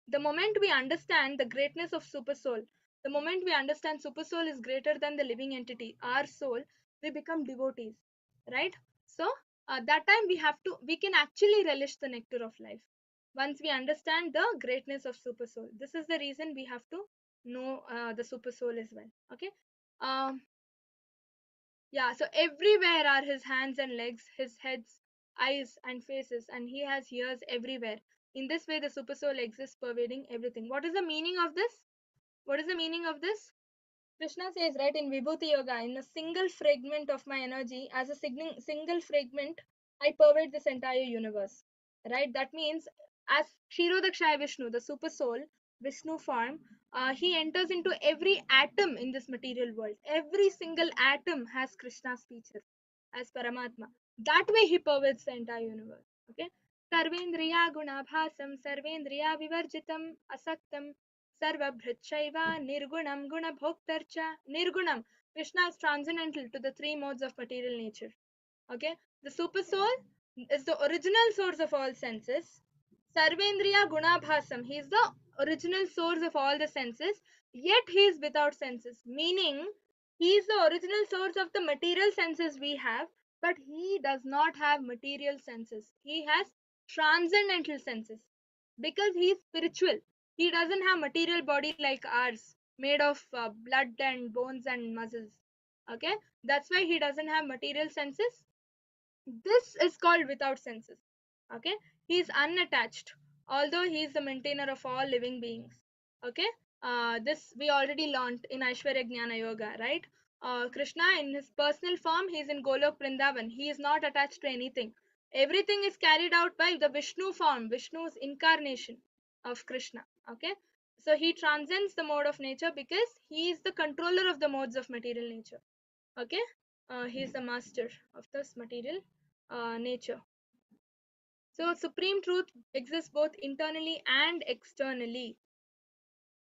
A: The moment we understand the greatness of supersoul, the moment we understand supersoul is greater than the living entity, our soul, we become devotees, right? So that time we can actually relish the nectar of life once we understand the greatness of supersoul. This is the reason we have to know the supersoul as well. Okay, um, yeah, so everywhere are his hands and legs, his heads, eyes, and faces, and he has ears everywhere. In this way, the supersoul exists, pervading everything. What is the meaning of this? What is the meaning of this? Krishna says, right, in Vibhuti Yoga, in a single fragment of my energy, as a single fragment, I pervade this entire universe. Right? That means, as Kshirodakshaya Vishnu, the super soul, Vishnu form, he enters into every atom in this material world. Every single atom has Krishna's feature as Paramatma. That way, he pervades the entire universe. Okay? Sarvendriya gunabhasam, sarvendriya vivarjitam, asaktam, Sarvabhrachaiva Nirgunam Guna Bhoktarcha Nirgunam. Krishna is transcendental to the three modes of material nature. Okay, the super soul is the original source of all senses. Sarvendriya Gunabhasam, he is the original source of all the senses, yet he is without senses, meaning he is the original source of the material senses we have, But he does not have material senses. He has transcendental senses because he is spiritual. He doesn't have material body like ours, made of blood and bones and muscles. Okay, that's why he doesn't have material senses. This is called without senses. Okay, he is unattached, although he is the maintainer of all living beings. Okay, this we already learnt in Aishwarya Jnana Yoga, right? Krishna in his personal form, he is in Golok Vrindavan. He is not attached to anything. Everything is carried out by the Vishnu form, Vishnu's incarnation of Krishna. Okay, so he transcends the mode of nature because he is the controller of the modes of material nature. Okay, he is the master of this material nature. So supreme truth exists both internally and externally.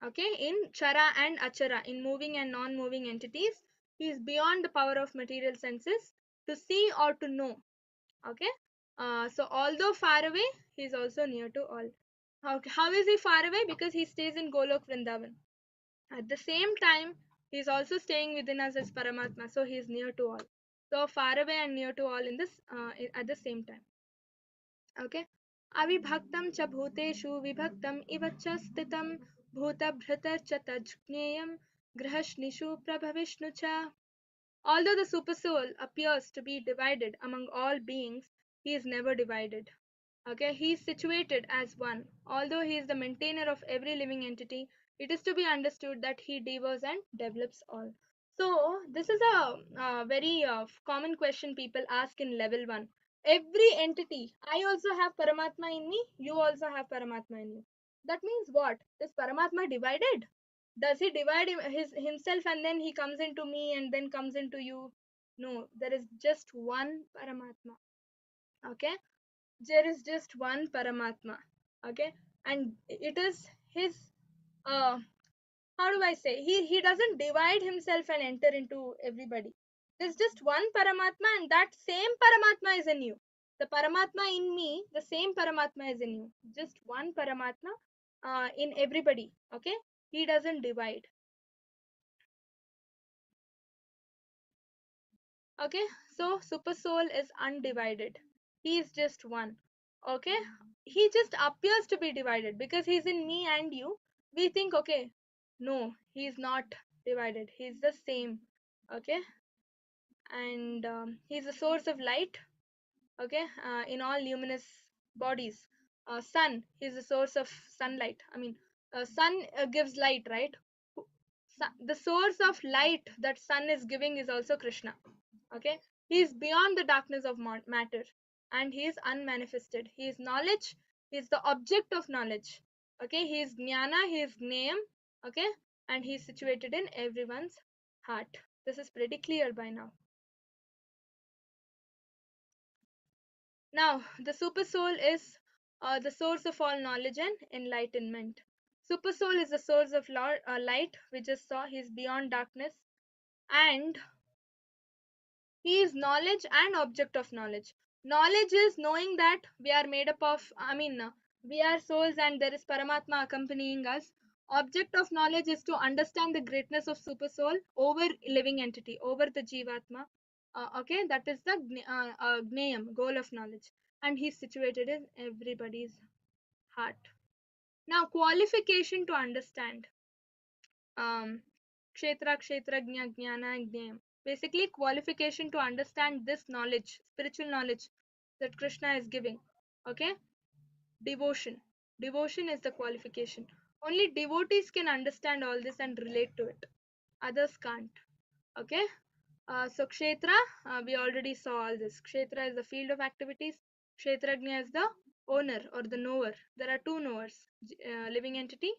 A: Okay, in chara and achara, in moving and non-moving entities, he is beyond the power of material senses to see or to know. Okay, so although far away, he is also near to all. How is he far away? Because he stays in Golok Vrindavan. At the same time, he is also staying within us as Paramatma, so he is near to all. So far away and near to all in this at the same time. Okay. Avibhaktam cha bhuteshu vibhaktam iva cha sthitam bhutabhritar cha tajgneyam grahashnishu prabhavishnu cha. Although the supersoul appears to be divided among all beings, he is never divided. Okay, he is situated as one. Although he is the maintainer of every living entity, it is to be understood that he devours and develops all. So, this is a very common question people ask in level 1. Every entity, I also have Paramatma in me, you also have Paramatma in you. That means what? Is Paramatma divided? Does he divide himself and then he comes into me and then comes into you? No, there is just one Paramatma. Okay, there is just one Paramatma. Okay, and it is his uh how do I say, he doesn't divide himself and enter into everybody. There's just one Paramatma, and that same Paramatma is in you. The Paramatma in me, the same Paramatma is in you. Just one Paramatma in everybody. Okay, he doesn't divide. Okay, so super soul is undivided. He is just one. Okay, he just appears to be divided because he's in me and you. We think, okay, no, he's not divided, he's the same. Okay, and he's a source of light. Okay, in all luminous bodies. Sun, he's a source of sunlight. I mean, sun gives light, right? The source of light that sun is giving is also Krishna. Okay, he is beyond the darkness of matter, and he is unmanifested. He is knowledge. He is the object of knowledge. Okay, he is jnana, he is gnayam. Okay, and he is situated in everyone's heart. This is pretty clear by now. Now, the super soul is the source of all knowledge and enlightenment. Super soul is the source of light. We just saw he is beyond darkness, and he is knowledge and object of knowledge. Knowledge is knowing that we are made up of, we are souls and there is Paramatma accompanying us. Object of knowledge is to understand the greatness of super soul over living entity, over the Jivatma. Okay, that is the Gnayam, goal of knowledge. And he is situated in everybody's heart. Now, qualification to understand. Kshetra, Kshetrajna, Jnana, Gnayam. Basically, qualification to understand this knowledge, spiritual knowledge that Krishna is giving. Okay? Devotion. Devotion is the qualification. Only devotees can understand all this and relate to it. Others can't. Okay? So Kshetra, we already saw all this. Kshetra is the field of activities. Kshetrajna is the owner or the knower. There are two knowers, living entity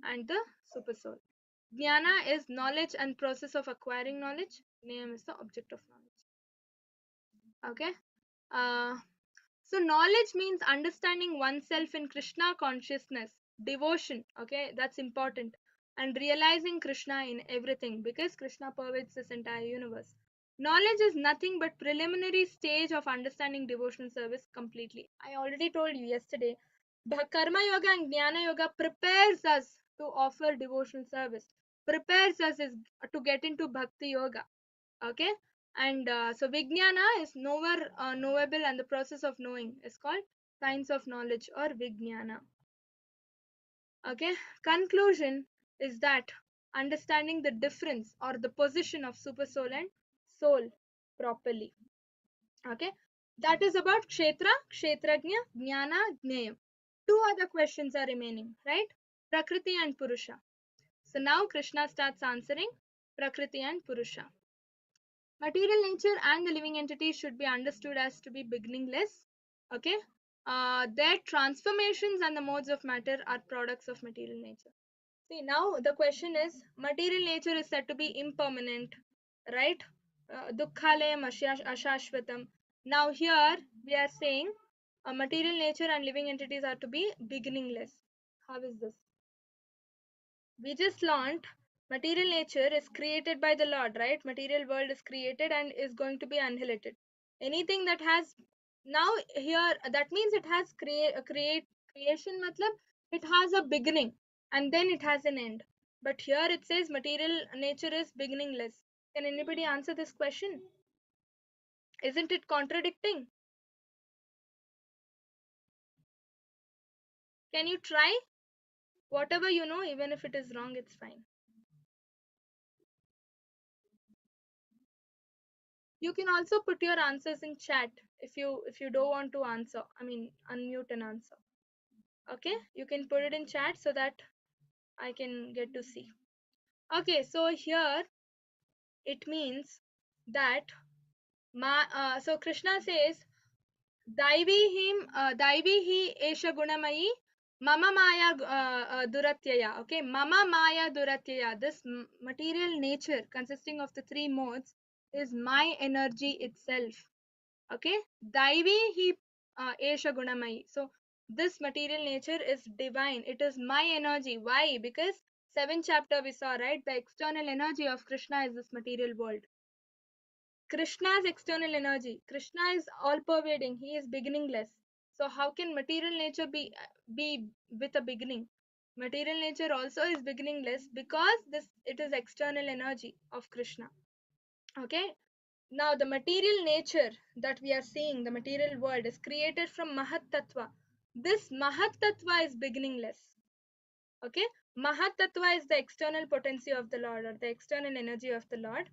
A: and the super soul. Jnana is knowledge and process of acquiring knowledge. Name is the object of knowledge. Okay. Uh, so knowledge means understanding oneself in Krishna consciousness, devotion. Okay, that's important, and realizing Krishna in everything because Krishna pervades this entire universe. Knowledge is nothing but preliminary stage of understanding devotional service completely. I already told you yesterday. Karma Yoga and Jnana Yoga prepares us to offer devotional service, prepares us to get into Bhakti Yoga. Okay, And so Vijnana is knower, knowable, and the process of knowing is called science of knowledge or Vijnana. Okay, conclusion is that understanding the difference or the position of super soul and soul properly. Okay, that is about Kshetra, Kshetrajna, Jnana, Jnayam. Two other questions are remaining, right? Prakriti and Purusha. So now Krishna starts answering Prakriti and Purusha. Material nature and the living entity should be understood as to be beginningless. Okay, their transformations and the modes of matter are products of material nature. See, now the question is material nature is said to be impermanent, right? Dukkhalayam ashashvatam. Now, here we are saying material nature and living entities are to be beginningless. How is this? We just learned material nature is created by the Lord, right? Material world is created and is going to be annihilated. Anything that has now here, that means it has creation matlab it has a beginning and then it has an end. But here it says material nature is beginningless. Can anybody answer this question? Isn't it contradicting? Can you try? Whatever you know, even if it is wrong, it's fine. You can also put your answers in chat if you don't want to answer. I mean, unmute and answer. Okay, you can put it in chat so that I can get to see. Okay, so here it means that so Krishna says Daivi hi esha gunamayi mama maya duratyaya. Okay, mama maya duratyaya. This material nature consisting of the three modes is my energy itself. Okay, Daivi hi esha gunamayi. So this material nature is divine. It is my energy. Why? Because 7th chapter we saw, right? The external energy of Krishna is this material world. Krishna's external energy. Krishna is all pervading. He is beginningless. So how can material nature be with a beginning? Material nature also is beginningless because this it is external energy of Krishna. Okay. Now the material nature that we are seeing, the material world is created from Mahat Tattva. This Mahat Tattva is beginningless. Okay. Mahat Tattva is the external potency of the Lord or the external energy of the Lord.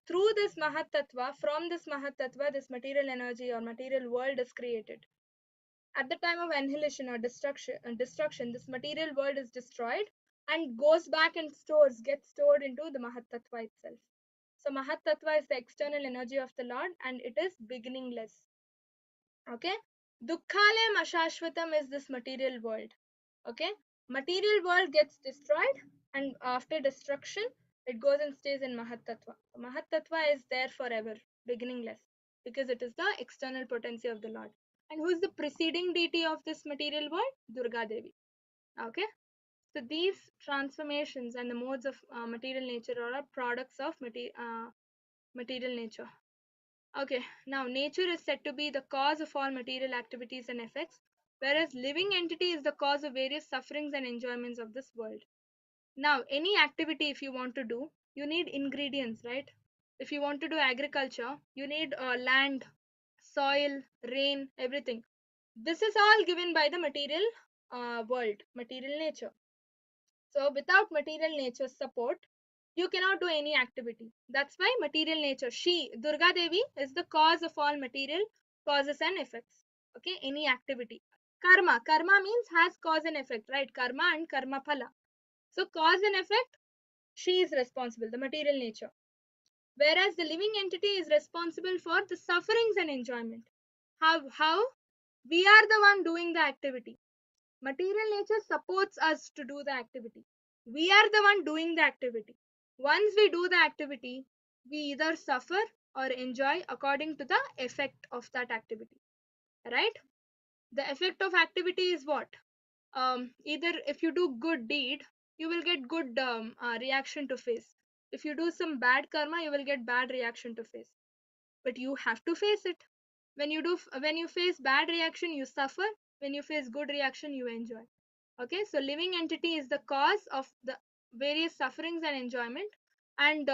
A: Through this Mahat Tattva, from this Mahat Tattva, this material energy or material world is created. At the time of annihilation or destruction, this material world is destroyed and goes back and gets stored into the Mahat Tattva itself. So Mahat Tattva is the external energy of the Lord and it is beginningless. Okay. Dukkhalayam ashashvatam is this material world. Okay. Material world gets destroyed and after destruction, it goes and stays in Mahat Tattva. Mahat Tattva is there forever, beginningless, because it is the external potency of the Lord. And who is the preceding deity of this material world? Durga Devi. Okay. So these transformations and the modes of material nature are products of material nature. Okay, now nature is said to be the cause of all material activities and effects, whereas living entity is the cause of various sufferings and enjoyments of this world. Now, any activity if you want to do, you need ingredients, right? If you want to do agriculture, you need land, soil, rain, everything. This is all given by the material world, material nature. So without material nature's support, you cannot do any activity. That's why material nature, she, Durga Devi, is the cause of all material causes and effects. Okay, any activity. Karma means has cause and effect, right? Karma and karma phala. So cause and effect, she is responsible, the material nature. Whereas the living entity is responsible for the sufferings and enjoyment. How? We are the one doing the activity. Material nature supports us to do the activity. We are the one doing the activity. Once we do the activity, we either suffer or enjoy according to the effect of that activity. Right? The effect of activity is what? Either if you do good deed, you will get good reaction to face. If you do some bad karma, you will get bad reaction to face. But you have to face it. When you face bad reaction, you suffer. When you face good reaction, you enjoy. Okay, so living entity is the cause of the various sufferings and enjoyment, and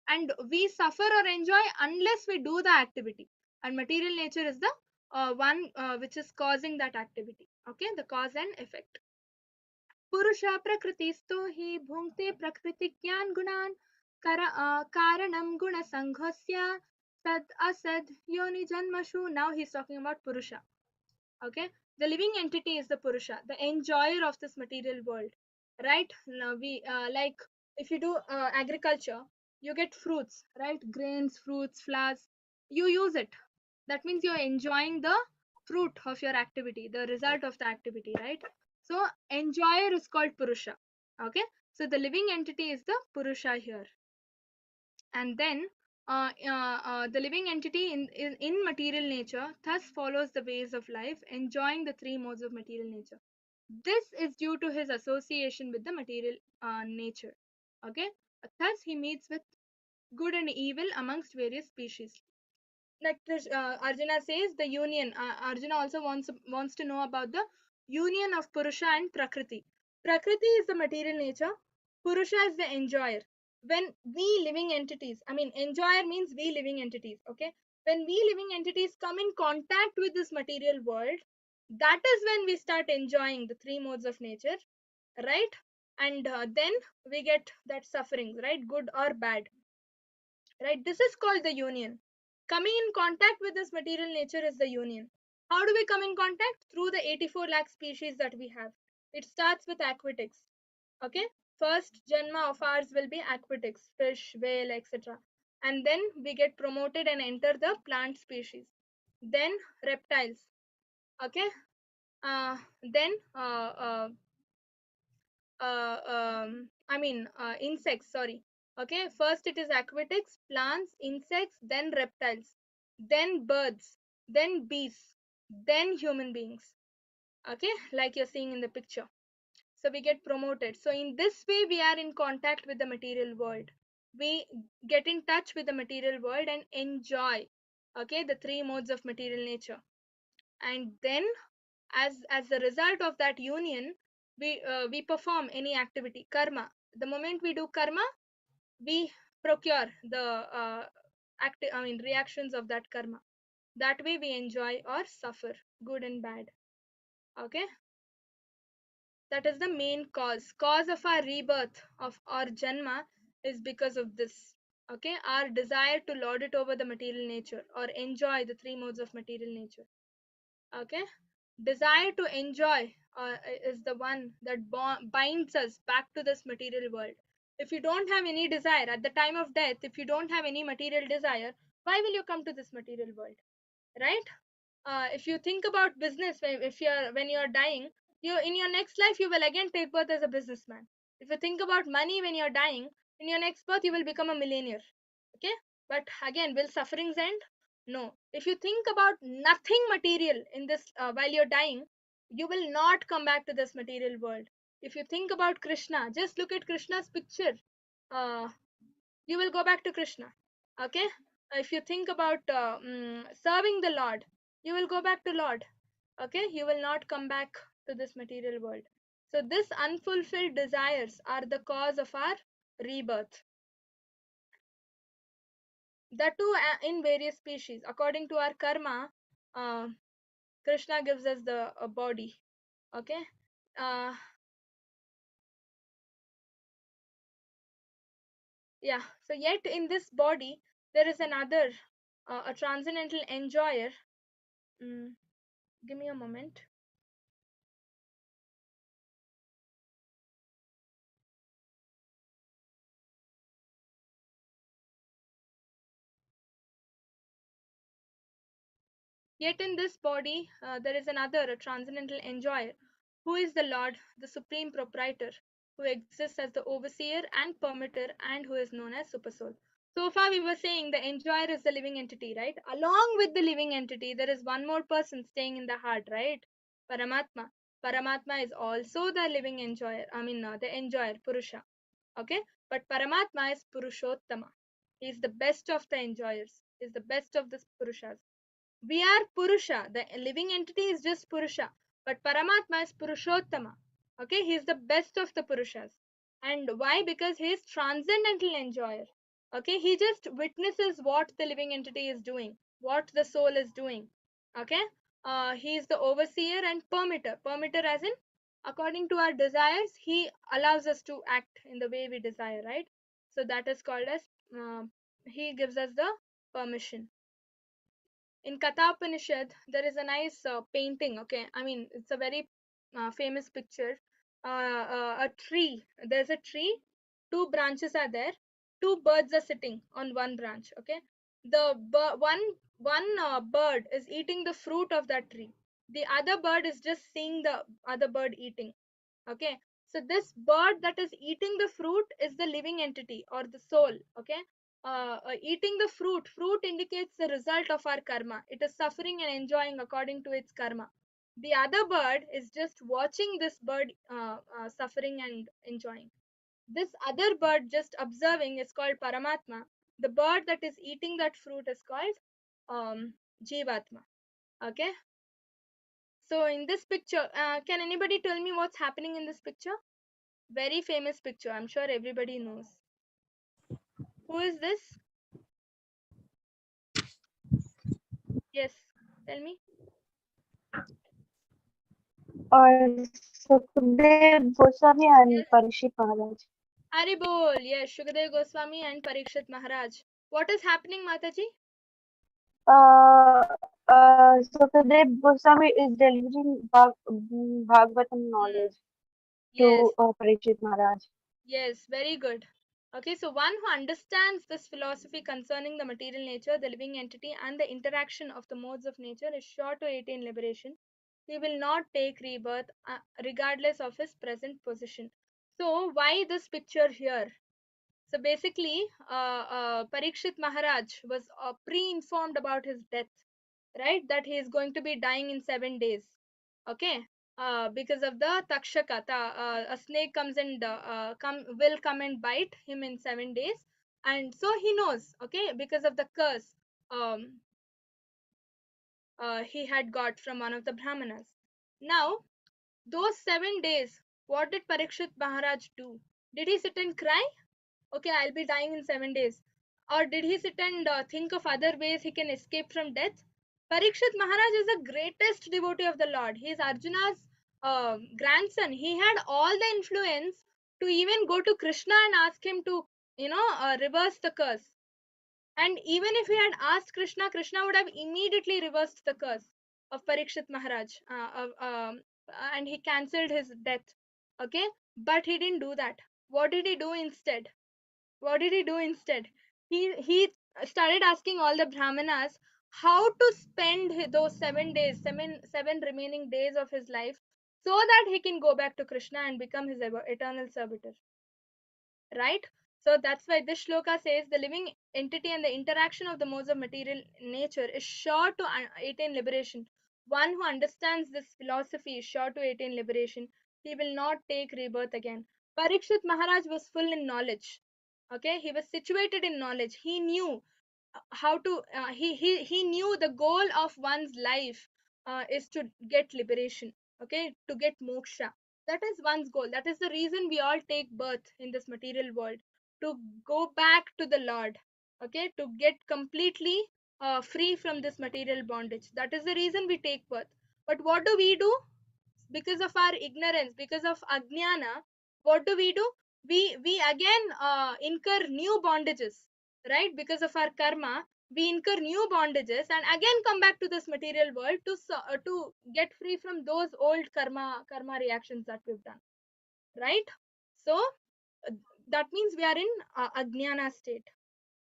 A: and we suffer or enjoy unless we do the activity, and material nature is the one which is causing that activity. Okay, the cause and effect. Purusha prakritisto hi bhungte prakritikyan gunan karanam guna sanghasya sad asad yoni janmashu. Now he's talking about Purusha. Okay, the living entity is the Purusha, the enjoyer of this material world, right? Now we like, if you do agriculture, you get fruits, right? Grains, fruits, flowers, you use it. That means you're enjoying the fruit of your activity, the result of the activity, right? So enjoyer is called Purusha. Okay, so the living entity is the Purusha here. And then the living entity in material nature thus follows the ways of life, enjoying the three modes of material nature. This is due to his association with the material nature. Okay, thus he meets with good and evil amongst various species. Like this, Arjuna says the union. Arjuna also wants to know about the union of Purusha and Prakriti. Prakriti is the material nature. Purusha is the enjoyer. When we living entities, I mean, enjoyer means we living entities. Okay, when we living entities come in contact with this material world, that is when we start enjoying the three modes of nature, right? And then we get that sufferings, right? Good or bad, right? This is called the union. Coming in contact with this material nature is the union. How do we come in contact? Through the 84 lakh species that we have. It starts with aquatics. Okay, first janma of ours will be aquatics, fish, whale, etc. And then we get promoted and enter the plant species, then reptiles. Okay, then insects, sorry. Okay, first it is aquatics, plants, insects, then reptiles, then birds, then beasts, then human beings. Okay, like you're seeing in the picture. So we get promoted. So in this way, we are in contact with the material world. We get in touch with the material world and enjoy, okay, the three modes of material nature. And then as the result of that union, we perform any activity, karma. The moment we do karma, we procure the reactions of that karma. That way we enjoy or suffer, good and bad. Okay, that is the main cause of our rebirth of our janma is because of this. Okay, our desire to lord it over the material nature or enjoy the three modes of material nature. Okay, desire to enjoy is the one that binds us back to this material world. If you don't have any desire at the time of death, if you don't have any material desire, why will you come to this material world, right? If you think about business, if you're when you're dying, you in your next life you will again take birth as a businessman. If you think about money when you're dying, in your next birth you will become a millionaire. Okay, but again, will sufferings end? No. If you think about nothing material in this while you're dying, you will not come back to this material world. If you think about Krishna, just look at Krishna's picture. uh, you will go back to Krishna. Okay, if you think about serving the Lord, you will go back to Lord. Okay, you will not come back to this material world. So this unfulfilled desires are the cause of our rebirth. That too in various species. According to our karma, uh, Krishna gives us the body. Okay, uh, yeah. So yet in this body there is another, a transcendental enjoyer. Mm, give me a moment. Yet in this body, there is another, a transcendental enjoyer, who is the Lord, the supreme proprietor, who exists as the overseer and permitter, and who is known as Supersoul. So far, we were saying the enjoyer is the living entity, right? Along with the living entity, there is one more person staying in the heart, right? Paramatma. Paramatma is also the living enjoyer, the enjoyer, Purusha. Okay? But Paramatma is Purushottama. He is the best of the enjoyers, he is the best of the Purushas. We are Purusha. The living entity is just Purusha. But Paramatma is Purushottama. Okay, he is the best of the Purushas. And why? Because he is transcendental enjoyer. Okay, he just witnesses what the living entity is doing, what the soul is doing. Okay, he is the overseer and permitter. Permitter as in, according to our desires, he allows us to act in the way we desire, right? So that is called as, uh, he gives us the permission. In Kathopanishad, there is a nice painting. Okay, I mean, it's a very famous picture. A tree. There's a tree. Two branches are there. Two birds are sitting on one branch. Okay, the one bird is eating the fruit of that tree. The other bird is just seeing the other bird eating. Okay, so this bird that is eating the fruit is the living entity or the soul. Okay, eating the fruit indicates the result of our karma. It is suffering and enjoying according to its karma. The other bird is just watching this bird suffering and enjoying. This other bird just observing is called Paramatma. The bird that is eating that fruit is called Jivatma. Okay, so in this picture, can anybody tell me what's happening in this picture? Very famous picture. I'm sure everybody knows. Who is this? Yes, tell me.
B: Sukhdev Goswami and
A: Yes.
B: Parishit Maharaj.
A: Haribol. Yes, Shukadev Goswami and Parikshit Maharaj. What is happening, Mataji?
B: Sukhdev Goswami is delivering Bhagavatam
A: Hmm.
B: knowledge
A: Yes.
B: to Parishit Maharaj.
A: Yes, very good. Okay, so one who understands this philosophy concerning the material nature, the living entity, and the interaction of the modes of nature is sure to attain liberation. He will not take rebirth regardless of his present position. So, why this picture here? So basically, Parikshit Maharaj was pre-informed about his death, right? That he is going to be dying in 7 days. Okay, because of the Takshaka, a snake comes and will come and bite him in 7 days, and so he knows. Okay, because of the curse um, he had got from one of the Brahmanas. Now, those 7 days, what did Parikshit Maharaj do? Did he sit and cry? Okay, I'll be dying in 7 days. Or did he sit and think of other ways he can escape from death? Parikshit Maharaj is the greatest devotee of the Lord. He is Arjuna's grandson. He had all the influence to even go to Krishna and ask him to, reverse the curse. And even if he had asked Krishna, Krishna would have immediately reversed the curse of Parikshit Maharaj, and he cancelled his death. Okay, but he didn't do that. What did he do instead? What did he do instead? He started asking all the Brahmanas how to spend those 7 days, seven remaining days of his life, so that he can go back to Krishna and become his eternal servitor, right? So that's why this shloka says the living entity and the interaction of the modes of material nature is sure to attain liberation. One who understands this philosophy is sure to attain liberation. He will not take rebirth again. Parikshit Maharaj was full in knowledge. Okay, he was situated in knowledge. He knew how to he knew the goal of one's life is to get liberation. Okay, to get moksha. That is one's goal. That is the reason we all take birth in this material world, to go back to the Lord. Okay, to get completely free from this material bondage. That is the reason we take birth. But what do? Because of our ignorance, because of ajnana, what do? We again incur new bondages, right? Because of our karma, we incur new bondages and again come back to this material world to get free from those old karma reactions that we've done, right? So uh, that means we are in ajnana state.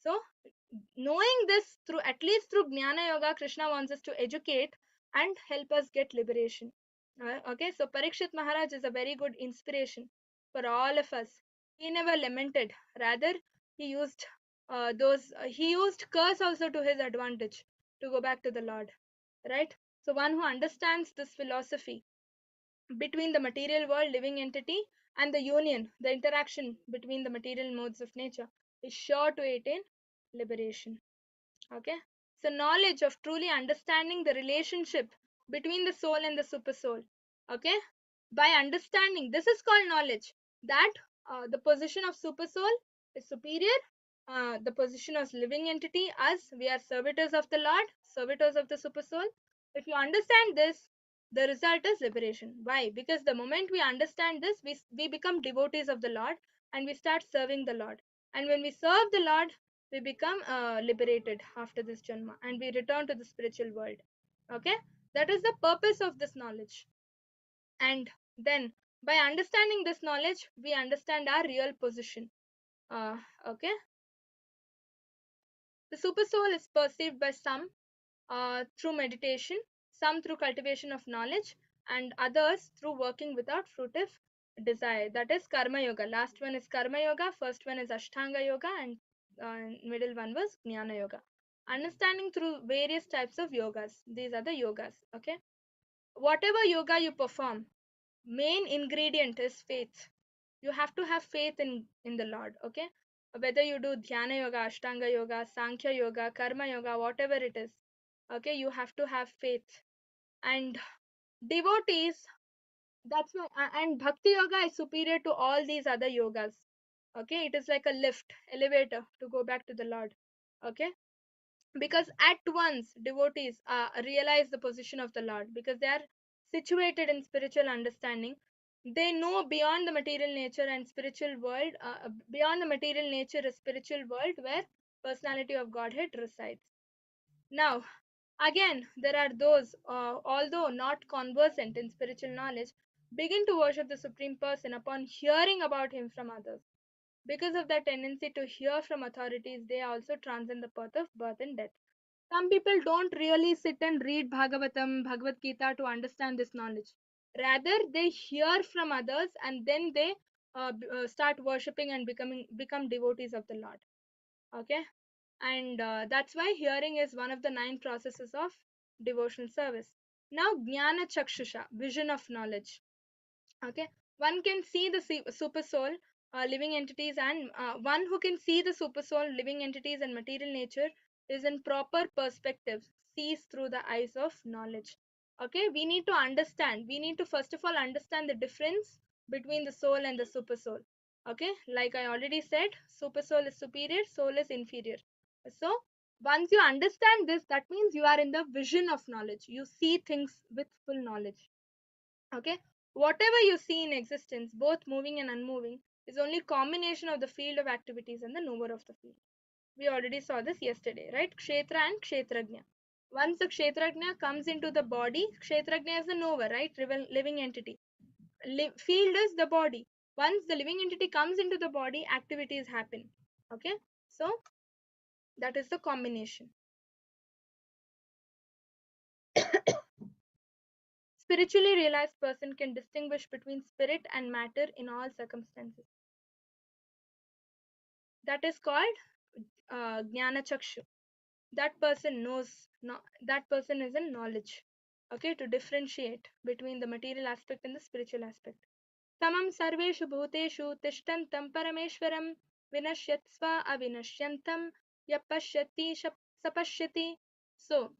A: So knowing this, through at least through Jnana Yoga, Krishna wants us to educate and help us get liberation. Okay, so Parikshit Maharaj is a very good inspiration for all of us. He never lamented, rather he used he used curse also to his advantage to go back to the Lord, right? So one who understands this philosophy between the material world, living entity, and the union, the interaction between the material modes of nature, is sure to attain liberation. Okay, so knowledge of truly understanding the relationship between the soul and the super soul. Okay, by understanding, this is called knowledge, that the position of super soul is superior the position of living entity. Us, we are servitors of the Lord, servitors of the super soul. If you understand this, the result is liberation. Why? Because the moment we understand this, we become devotees of the Lord and we start serving the Lord. And when we serve the Lord, we become liberated after this janma and we return to the spiritual world. Okay? That is the purpose of this knowledge. And then by understanding this knowledge, we understand our real position. Okay? The super soul is perceived by some through meditation, some through cultivation of knowledge, and others through working without fruitive desire. That is Karma Yoga. Last one is Karma Yoga, first one is Ashtanga Yoga, and middle one was Jnana Yoga. Understanding through various types of yogas. These are the yogas. Okay. Whatever yoga you perform, main ingredient is faith. You have to have faith in the Lord. Okay. Whether you do Dhyana Yoga, Ashtanga Yoga, Sankhya Yoga, Karma Yoga, whatever it is, okay, you have to have faith. And devotees, that's why, and Bhakti Yoga is superior to all these other yogas. Okay, it is like a lift, elevator to go back to the Lord. Okay, because at once devotees realize the position of the Lord because they are situated in spiritual understanding. They know beyond the material nature and spiritual world, beyond the material nature, a spiritual world where personality of Godhead resides. Now, again, there are those, although not conversant in spiritual knowledge, begin to worship the Supreme Person upon hearing about him from others. Because of their tendency to hear from authorities, they also transcend the path of birth and death. Some people don't really sit and read Bhagavatam, Bhagavad Gita to understand this knowledge. Rather, they hear from others and then they start worshipping and become devotees of the Lord. Okay, and that's why hearing is one of the 9 processes of devotional service. Now, Jnana Chakshusha, vision of knowledge. Okay, one can see the super soul, living entities, and one who can see the super soul, living entities, and material nature is in proper perspective, sees through the eyes of knowledge. Okay, we need to understand. We need to first of all understand the difference between the soul and the super soul. Okay, like I already said, super soul is superior, soul is inferior. So, once you understand this, that means you are in the vision of knowledge. You see things with full knowledge. Okay, whatever you see in existence, both moving and unmoving, is only combination of the field of activities and the knower of the field. We already saw this yesterday, right? Kshetra and Kshetrajna. Once the Kshetrajna comes into the body, Kshetrajna is the knower, right? Living entity. Field is the body. Once the living entity comes into the body, activities happen. Okay, so that is the combination. Spiritually realized person can distinguish between spirit and matter in all circumstances. That is called Jnana Chakshu. That person knows, no, that person is in knowledge. Okay, to differentiate between the material aspect and the spiritual aspect. Tamam sarveshu bhuteshu tishtantam parameshwaram vinashyatsva avinashyantam yapashyati sapashyati. So,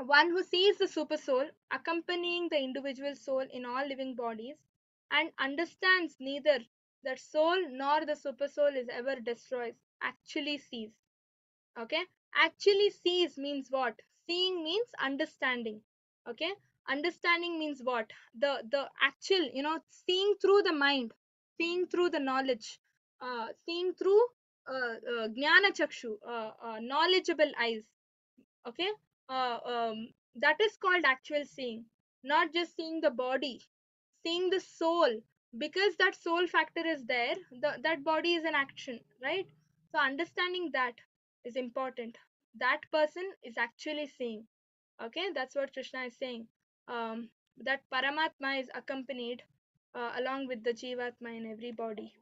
A: one who sees the super soul accompanying the individual soul in all living bodies and understands neither that soul nor the super soul is ever destroyed actually sees. Okay, actually sees means what? Seeing means understanding. Okay, understanding means what? The actual, seeing through the mind, seeing through the knowledge, seeing through jnana chakshu, knowledgeable eyes. Okay, that is called actual seeing, not just seeing the body, seeing the soul. Because that soul factor is there, that body is an action, right? So understanding that is important. That person is actually seeing. Okay, that's what Krishna is saying. That Paramatma is accompanied along with the Jivatma in every body.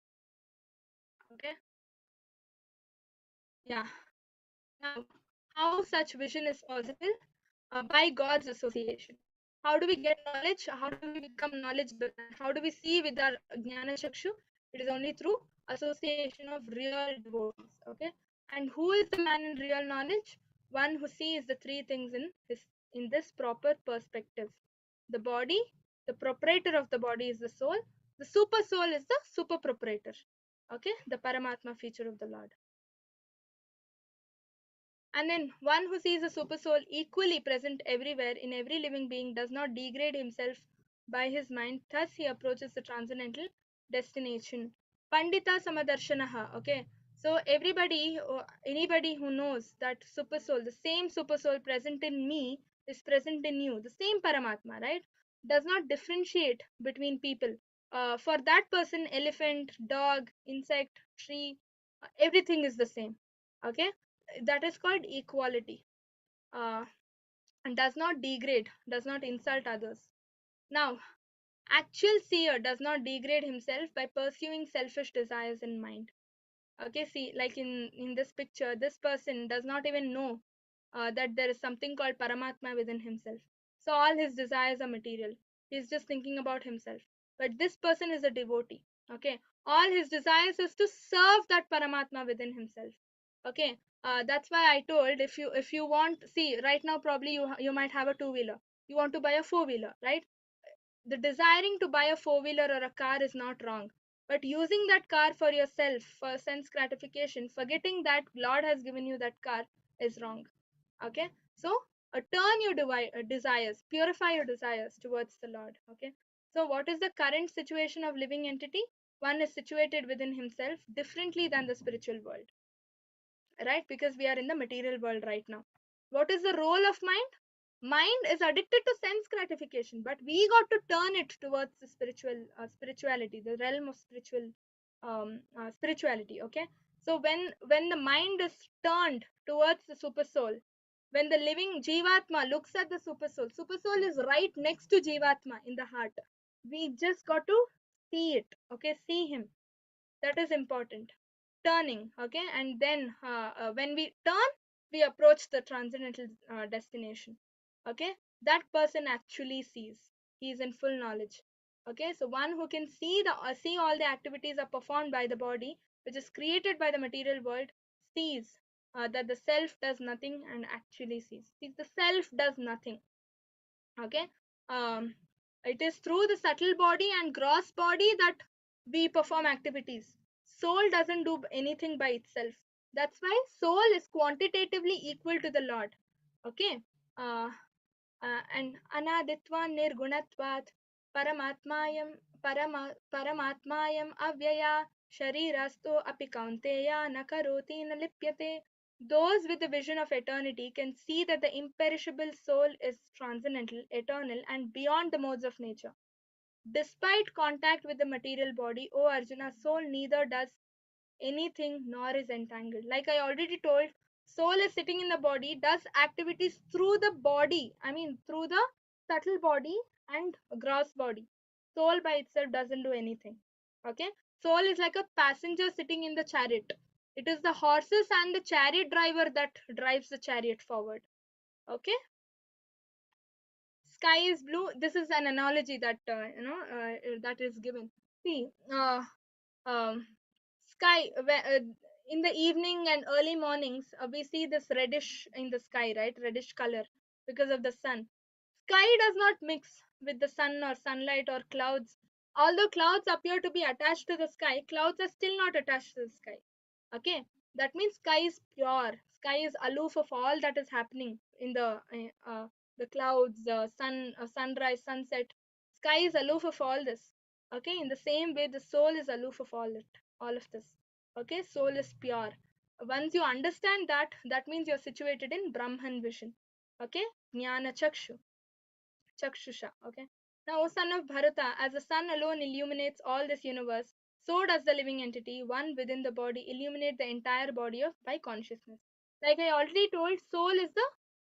A: Okay, yeah. Now, how such vision is possible? By God's association. How do we get knowledge? How do we become knowledgeable? And how do we see with our Jnana Chakshu? It is only through association of real devotees. Okay. And who is the man in real knowledge? One who sees the 3 things in this proper perspective. The body, the proprietor of the body is the soul. The super soul is the super proprietor. Okay, the Paramatma feature of the Lord. And then one who sees a super soul equally present everywhere in every living being does not degrade himself by his mind. Thus he approaches the transcendental destination. Pandita Samadarshanaha. Okay. So everybody, anybody who knows that super soul, the same super soul present in me is present in you, the same Paramatma, right? Does not differentiate between people. For that person, elephant, dog, insect, tree, everything is the same. Okay, that is called equality. uh, and does not degrade, does not insult others. Now, actual seer does not degrade himself by pursuing selfish desires in mind. Okay, see, like in this picture, this person does not even know that there is something called Paramatma within himself. So all his desires are material. He's just thinking about himself. But this person is a devotee. Okay, all his desires is to serve that Paramatma within himself. Okay, that's why I told, if you want, see, right now probably you might have a two-wheeler. You want to buy a four-wheeler, right? The desiring to buy a four-wheeler or a car is not wrong, but using that car for yourself for sense gratification, forgetting that Lord has given you that car, is wrong. Okay, so turn your desires, purify your desires towards the Lord. Okay, so what is the current situation of living entity? One is situated within himself differently than the spiritual world, right? Because we are in the material world right now. What is the role of mind? Mind is addicted to sense gratification, but we got to turn it towards the spirituality, the realm of spirituality. Okay, so when the mind is turned towards the super soul, when the living jivatma looks at the super soul is right next to jivatma in the heart. We just got to see it. Okay, see him. That is important. Turning. Okay, and then when we turn, we approach the transcendental destination. Okay, that person actually sees. He is in full knowledge. Okay, so one who can see all the activities are performed by the body, which is created by the material world, sees that the self does nothing and actually sees the self does nothing. Okay, um, it is through the subtle body and gross body that we perform activities. Soul doesn't do anything by itself. That's why soul is quantitatively equal to the Lord. Okay, uh, and anaditva nirgunatvat paramatmayam paramatmayam avyaya sharirasto api kaunteya nakaroti nalipyate. Those with the vision of eternity can see that the imperishable soul is transcendental, eternal, and beyond the modes of nature. Despite contact with the material body, O Arjuna, soul neither does anything nor is entangled. Like I already told, soul is sitting in the body, does activities through the body, I mean through the subtle body and gross body. Soul by itself doesn't do anything. Okay, soul is like a passenger sitting in the chariot. It is the horses and the chariot driver that drives the chariot forward. Okay, sky is blue. This is an analogy that that is given. See, um, sky in the evening and early mornings, we see this reddish in the sky, right? Reddish color because of the sun. Sky does not mix with the sun or sunlight or clouds. Although clouds appear to be attached to the sky, clouds are still not attached to the sky. Okay, that means sky is pure. Sky is aloof of all that is happening in the clouds, the sunrise, sunset. Sky is aloof of all this. Okay, in the same way, the soul is aloof of all of this. Okay, soul is pure. Once you understand that, that means you're situated in Brahman vision. Okay, Jnana Chakshusha. Okay. Now, O son of Bharata, as the sun alone illuminates all this universe, so does the living entity, one within the body, illuminate the entire body of by consciousness. Like I already told, soul is the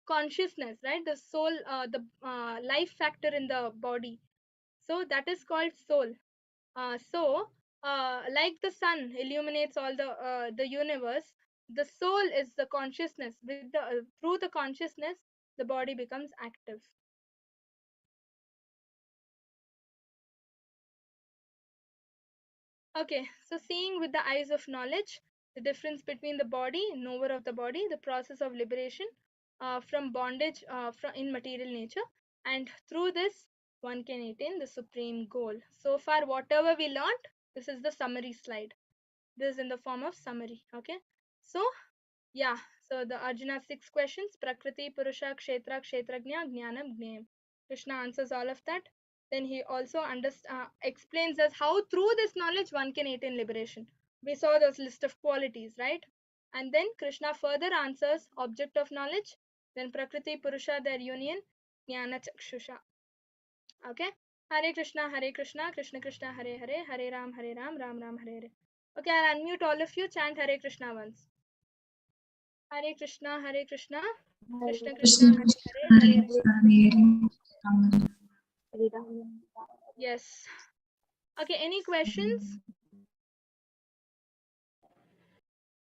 A: consciousness, right? The soul, the life factor in the body. So that is called soul. Like the sun illuminates all the universe, the soul is the consciousness. With the through the consciousness, the body becomes active. Okay, so seeing with the eyes of knowledge, the difference between the body, knower of the body, the process of liberation from bondage in material nature, and through this, one can attain the supreme goal. So far, whatever we learned, this is the summary slide. This is in the form of summary. Okay, so yeah, So the Arjuna 6 questions: Prakriti, Purusha, Kshetra, Kshetrajna, Jnanam, Gnayam. Krishna answers all of that. Then he also explains us how through this knowledge one can attain liberation. We saw this list of qualities, right? And then Krishna further answers object of knowledge, then Prakriti, Purusha, their union, Jnana Chakshusha. Okay? Hare Krishna, Krishna Krishna, Hare Ram, Ram Ram, Hare Hare. Okay, I'll unmute all of you. Chant Hare Krishna once. Hare Krishna, Krishna Krishna,
C: Krishna
A: Hare
C: Krishna
A: Hare,
C: Hare
A: Hare Ram.
C: Hare Hare
A: Yes. Okay, any questions?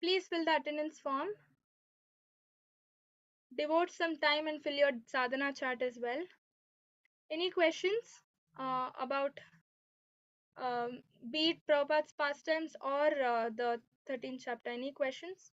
A: Please fill the attendance form. Devote some time and fill your sadhana chart as well. Any questions about be it Prabhupada's pastimes or the 13th chapter? Any questions?